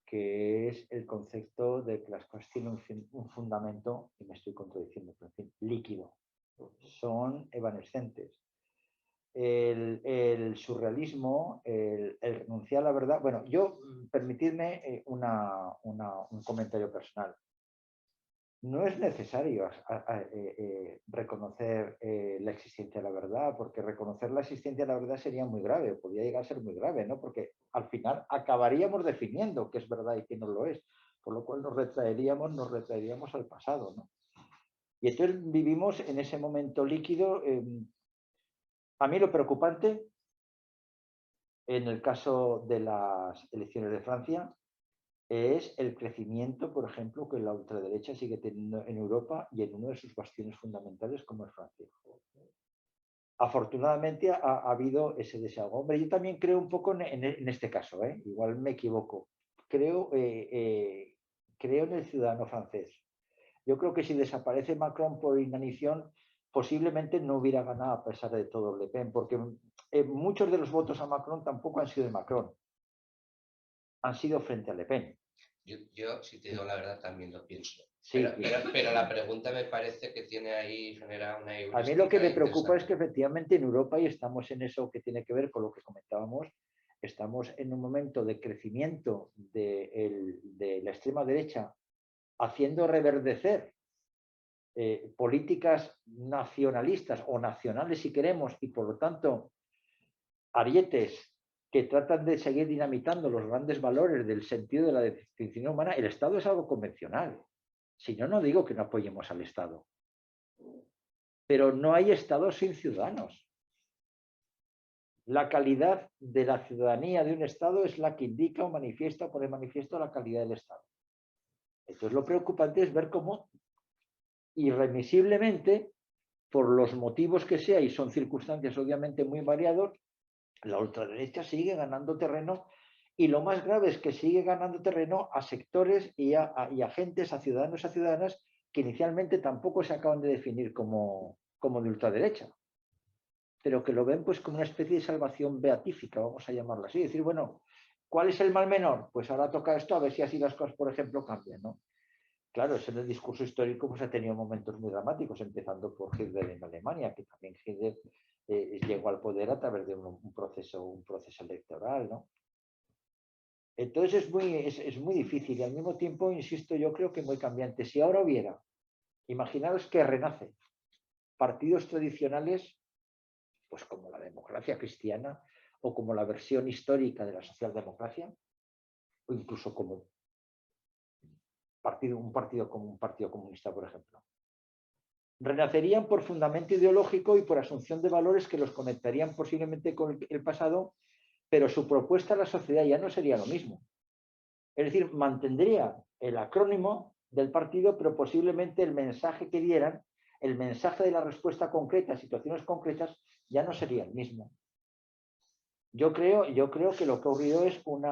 que es el concepto de que las cosas tienen un fundamento, y me estoy contradiciendo, pero en fin, líquido. Son evanescentes. El surrealismo, el renunciar a la verdad. Bueno, yo, permitidme un comentario personal. No es necesario reconocer la existencia de la verdad, porque reconocer la existencia de la verdad sería muy grave, podría llegar a ser muy grave, ¿no? Porque al final acabaríamos definiendo qué es verdad y qué no lo es, por lo cual nos retraeríamos al pasado, ¿no? Y entonces vivimos en ese momento líquido. A mí lo preocupante, en el caso de las elecciones de Francia, es el crecimiento, por ejemplo, que la ultraderecha sigue teniendo en Europa y en uno de sus bastiones fundamentales como es Francia. Afortunadamente ha habido ese desahogo. Hombre, yo también creo un poco en este caso, igual me equivoco. Creo en el ciudadano francés. Yo creo que si desaparece Macron por inanición, posiblemente no hubiera ganado a pesar de todo Le Pen, porque muchos de los votos a Macron tampoco han sido de Macron, han sido frente a Le Pen. Yo, si te digo la verdad, también lo pienso. Sí, pero la pregunta me parece que genera una heurística. A mí lo que me preocupa es que efectivamente en Europa, y estamos en eso que tiene que ver con lo que comentábamos, estamos en un momento de crecimiento de la extrema derecha, haciendo reverdecer políticas nacionalistas o nacionales si queremos, y por lo tanto arietes que tratan de seguir dinamitando los grandes valores del sentido de la definición humana. El Estado es algo convencional. Si no, no digo que no apoyemos al Estado. Pero no hay Estado sin ciudadanos. La calidad de la ciudadanía de un Estado es la que indica o manifiesta o pone manifiesto la calidad del Estado. Entonces lo preocupante es ver cómo irremisiblemente, por los motivos que sea, y son circunstancias obviamente muy variados, la ultraderecha sigue ganando terreno, y lo más grave es que sigue ganando terreno a sectores y a agentes, a ciudadanos, a ciudadanas que inicialmente tampoco se acaban de definir como de ultraderecha, pero que lo ven pues como una especie de salvación beatífica, vamos a llamarlo así. Decir, bueno, ¿cuál es el mal menor? Pues ahora toca esto, a ver si así las cosas, por ejemplo, cambian, ¿no? Claro, eso en el discurso histórico pues ha tenido momentos muy dramáticos, empezando por Hitler en Alemania, que también Hitler llegó al poder a través de un proceso electoral, ¿no? Entonces es muy difícil y al mismo tiempo, insisto, yo creo que muy cambiante. Si ahora hubiera, imaginaros que renace partidos tradicionales, pues como la democracia cristiana o como la versión histórica de la socialdemocracia, o incluso como un partido como un partido comunista, por ejemplo. Renacerían por fundamento ideológico y por asunción de valores que los conectarían posiblemente con el pasado, pero su propuesta a la sociedad ya no sería lo mismo. Es decir, mantendría el acrónimo del partido, pero posiblemente el mensaje que dieran, el mensaje de la respuesta concreta a situaciones concretas, ya no sería el mismo. Yo creo que lo que ha ocurrido es un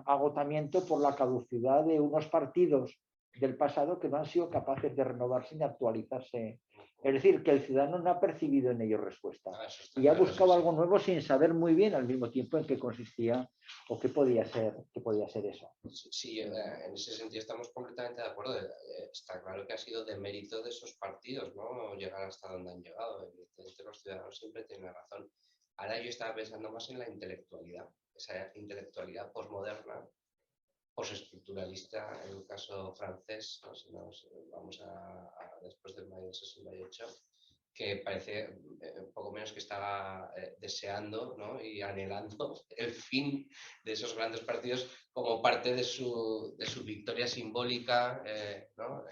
agotamiento por la caducidad de unos partidos del pasado que no han sido capaces de renovarse ni actualizarse. Es decir, que el ciudadano no ha percibido en ellos respuesta y ha buscado algo nuevo sin saber muy bien al mismo tiempo en qué consistía o qué podía ser eso. Sí, en ese sentido estamos completamente de acuerdo. Está claro que ha sido de mérito de esos partidos, ¿no? Llegar hasta donde han llegado. Evidentemente los ciudadanos siempre tienen razón. Ahora yo estaba pensando más en la intelectualidad, esa intelectualidad posmoderna, postestructuralista, en el caso francés, ¿no? Si nos vamos después del mayo del 68, que parece poco menos que estaba deseando, ¿no? Y anhelando el fin de esos grandes partidos como parte de su victoria simbólica, ¿no?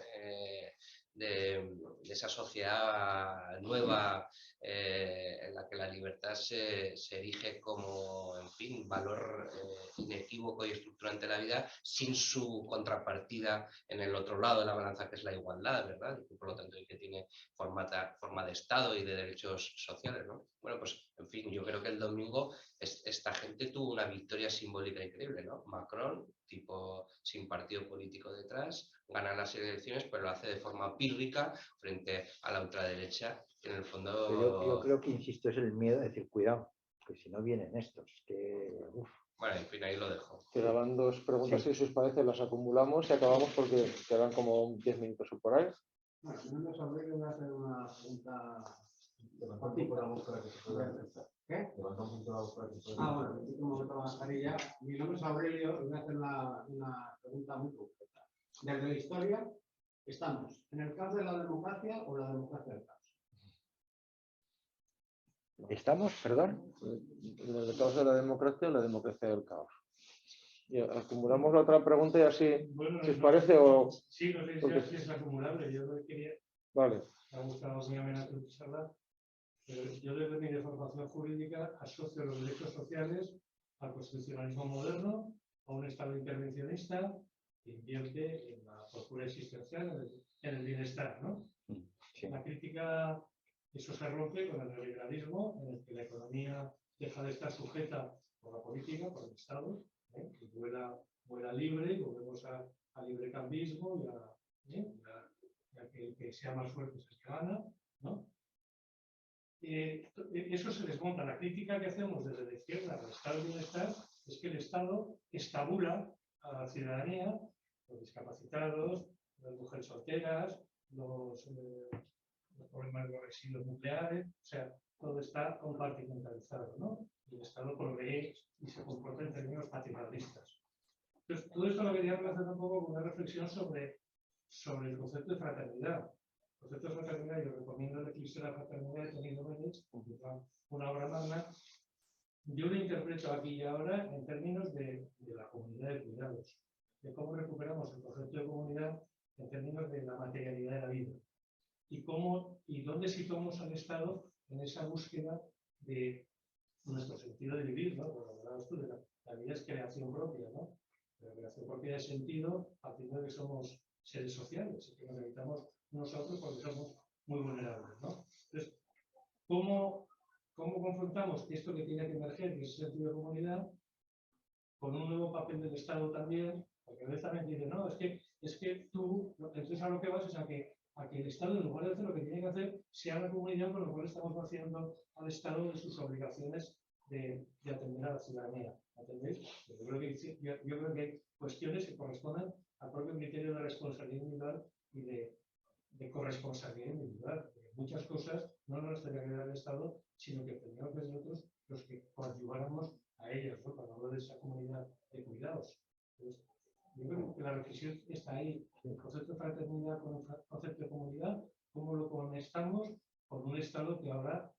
De esa sociedad nueva en la que la libertad se erige como, en fin, valor inequívoco y estructurante de la vida, sin su contrapartida en el otro lado de la balanza, que es la igualdad, ¿verdad? Y por lo tanto, que tiene forma de Estado y de derechos sociales, ¿no? Bueno, pues, en fin, yo creo que el domingo esta gente tuvo una victoria simbólica increíble, ¿no? Macron, tipo sin partido político detrás, gana las elecciones, pero lo hace de forma pírrica frente a la ultraderecha, que en el fondo... Yo creo que, insisto, es el miedo de decir, cuidado, que si no vienen estos, que... Uf. Bueno, en fin, ahí lo dejo. Quedaban dos preguntas, Sí. si os parece, las acumulamos y acabamos porque quedan como 10 minutos o por ahí. Bueno, si no nos habría que hacer una pregunta. Levanta un poco la voz para que se pueda ver. ¿Qué? Levanta un poco la voz para que se pueda ver. Bueno, yo como meto la mascarilla. Mi nombre es Aurelio y voy a hacer una pregunta muy concreta. Desde la historia, ¿estamos en el caos de la democracia o la democracia del caos? ¿Estamos? Perdón. ¿En el caos de la democracia o la democracia del caos? Y acumulamos la otra pregunta y así, bueno, si os parece, o... Sí, no sé porque... si es acumulable. Yo lo que quería... Vale. Me ha gustado muy amenazar charla. Yo desde mi formación jurídica asocio los derechos sociales al constitucionalismo moderno, a un Estado intervencionista que invierte en la procura existencial, en el bienestar, ¿no? Sí. La crítica, eso se rompe con el neoliberalismo, en el que la economía deja de estar sujeta por la política, por el Estado, y vuela libre, y volvemos al librecambismo y a que sea más fuerte es el que gana, ¿no? Eso se desmonta. La crítica que hacemos desde la izquierda al Estado de Bienestar es que el Estado estabula a la ciudadanía, los discapacitados, las mujeres solteras, los problemas de los residuos nucleares, o sea, todo está compartimentalizado, ¿no? Y el Estado provee y se comporta en términos paternalistas. Entonces, todo esto lo queríamos hacer un poco con una reflexión sobre el concepto de fraternidad. El concepto de fraternidad, yo recomiendo el eclipse de la fraternidad de Tony Domenech, una obra magna. Yo lo interpreto aquí y ahora en términos de la comunidad de cuidados, de cómo recuperamos el concepto de comunidad en términos de la materialidad de la vida y dónde situamos al Estado en esa búsqueda de nuestro sentido de vivir, ¿no? Como hablabas tú, de la vida es creación propia, ¿no? La creación propia de sentido, partiendo de que somos seres sociales y que nos necesitamos nosotros porque somos muy vulnerables, ¿no? Entonces, ¿cómo confrontamos esto que tiene que emerger, que es el sentido de comunidad, con un nuevo papel del Estado también? Porque a veces también dicen, no, es que tú, entonces a lo que vas es a que el Estado, en lugar de hacer lo que tiene que hacer, sea la comunidad con lo cual estamos vaciando al Estado de sus obligaciones de atender a la ciudadanía. ¿Entendéis? Yo creo que hay cuestiones que corresponden al propio criterio de responsabilidad individual y de corresponsabilidad individual. Muchas cosas no nos tendría que dar el Estado, sino que tendríamos que ser nosotros los que coadyuváramos a ellas, ¿no? Cuando hablo de esa comunidad de cuidados. Yo creo que la reflexión está ahí. El concepto de fraternidad con el concepto de comunidad, cómo lo conectamos con un Estado que ahora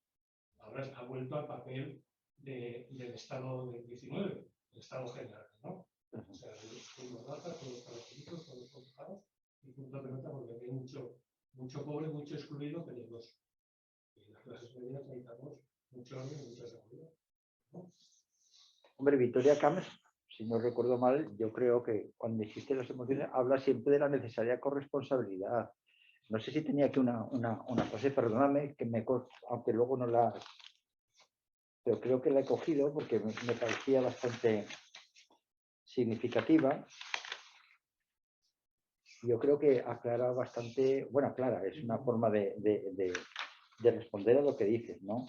ha vuelto al papel del Estado del 19, el Estado general, ¿no? O sea, los datos, con los característicos, con los complicados, y punto de nota porque hay mucho pobre, mucho excluido, peligroso. Y en las clases medias necesitamos mucho orden y mucha seguridad, ¿no? Hombre, Victoria Camps, si no recuerdo mal, yo creo que cuando existen las emociones habla siempre de la necesaria corresponsabilidad. No sé si tenía aquí una frase, perdóname, aunque luego no la... Pero creo que la he cogido porque me parecía bastante significativa. Yo creo que aclara bastante, bueno, aclara, es una forma de responder a lo que dices, ¿no?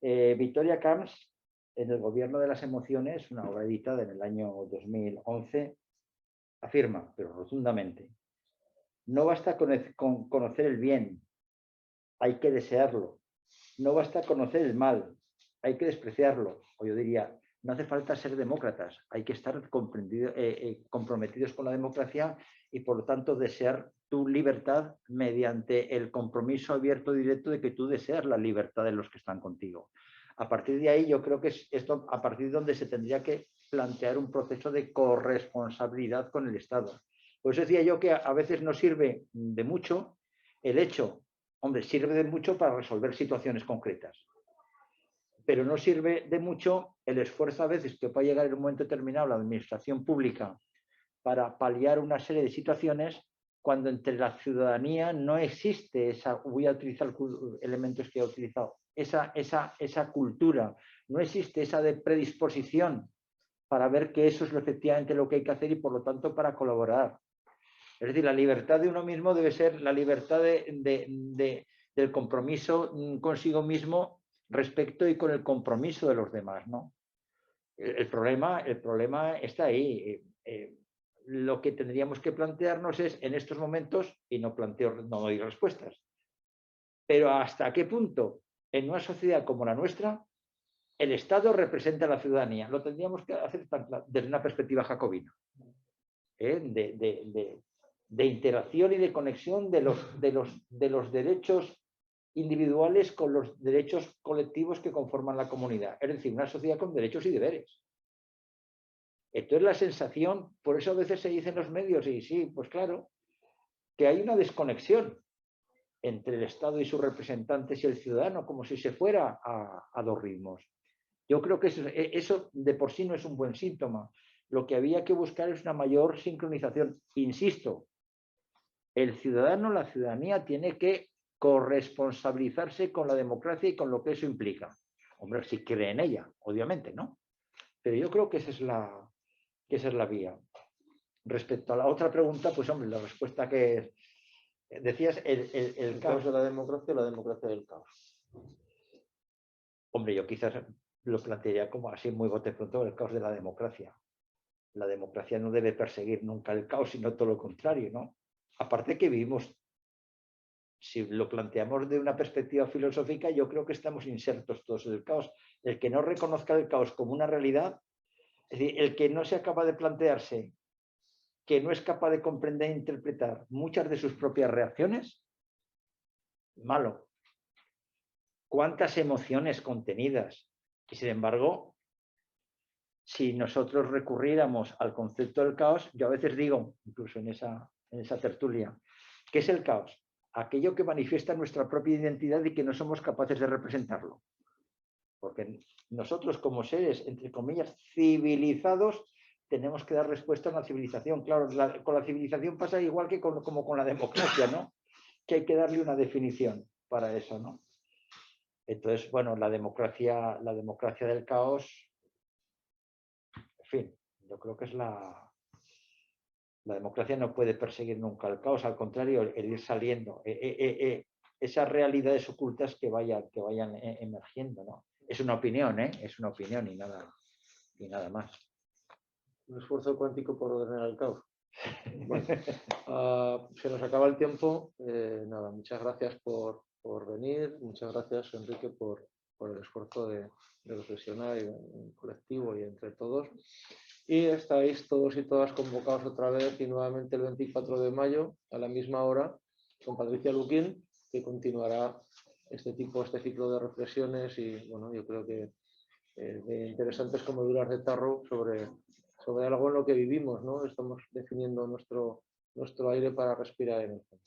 Victoria Camps, en El gobierno de las emociones, una obra editada en el año 2011, afirma, pero rotundamente, no basta con conocer el bien, hay que desearlo. No basta conocer el mal, hay que despreciarlo. O yo diría, no hace falta ser demócratas, hay que estar comprometidos con la democracia y por lo tanto desear tu libertad mediante el compromiso abierto y directo de que tú deseas la libertad de los que están contigo. A partir de ahí yo creo que es esto a partir de donde se tendría que plantear un proceso de corresponsabilidad con el Estado. Por eso decía yo que a veces no sirve de mucho el hecho, hombre, sirve de mucho para resolver situaciones concretas, pero no sirve de mucho el esfuerzo a veces que puede llegar en un momento determinado la administración pública para paliar una serie de situaciones cuando entre la ciudadanía no existe esa, voy a utilizar elementos que he utilizado, esa cultura, no existe esa de predisposición para ver que eso es efectivamente lo que hay que hacer y por lo tanto para colaborar. Es decir, la libertad de uno mismo debe ser la libertad del compromiso consigo mismo respecto y con el compromiso de los demás, ¿no? El problema está ahí. Lo que tendríamos que plantearnos es en estos momentos, y no doy respuestas, pero hasta qué punto en una sociedad como la nuestra el Estado representa a la ciudadanía. Lo tendríamos que hacer desde una perspectiva jacobina, de interacción y de conexión de los derechos individuales con los derechos colectivos que conforman la comunidad. Es decir, una sociedad con derechos y deberes. Entonces la sensación, por eso a veces se dice en los medios, y sí, pues claro, que hay una desconexión entre el Estado y sus representantes y el ciudadano, como si se fuera a dos ritmos. Yo creo que eso de por sí no es un buen síntoma. Lo que había que buscar es una mayor sincronización. Insisto, el ciudadano, la ciudadanía tiene que corresponsabilizarse con la democracia y con lo que eso implica. Hombre, si cree en ella, obviamente, ¿no? Pero yo creo que esa es la vía. Respecto a la otra pregunta, pues hombre, la respuesta que decías, el caos de la democracia o la democracia del caos. Hombre, yo quizás lo plantearía como así muy bote pronto, el caos de la democracia. La democracia no debe perseguir nunca el caos, sino todo lo contrario, ¿no? Aparte que vivimos, si lo planteamos de una perspectiva filosófica, yo creo que estamos insertos todos en el caos. El que no reconozca el caos como una realidad, es decir, el que no sea capaz de plantearse, que no es capaz de comprender e interpretar muchas de sus propias reacciones, malo. ¿Cuántas emociones contenidas? Y sin embargo, si nosotros recurriéramos al concepto del caos, yo a veces digo, incluso en esa tertulia, ¿qué es el caos? Aquello que manifiesta nuestra propia identidad y que no somos capaces de representarlo. Porque nosotros como seres, entre comillas, civilizados, tenemos que dar respuesta a una civilización. Claro, con la civilización pasa igual que como con la democracia, ¿no? Que hay que darle una definición para eso, ¿no? Entonces, bueno, la democracia del caos, en fin, yo creo que es la democracia no puede perseguir nunca el caos, al contrario, el ir saliendo, esas realidades ocultas que vayan emergiendo, ¿no? Es una opinión, es una opinión y nada más. Un esfuerzo cuántico por ordenar el caos. Bueno, se nos acaba el tiempo. Nada, muchas gracias por venir. Muchas gracias, Enrique, por el esfuerzo de reflexionar en colectivo y entre todos. Y estáis todos y todas convocados otra vez y nuevamente el 24 de mayo a la misma hora con Patricia Luquín, que continuará este ciclo de reflexiones y bueno, yo creo que de interesantes comeduras de tarro sobre algo en lo que vivimos, ¿no? Estamos definiendo nuestro aire para respirar en esto.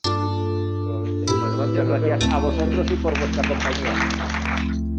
Muchas gracias a vosotros y por vuestra compañía.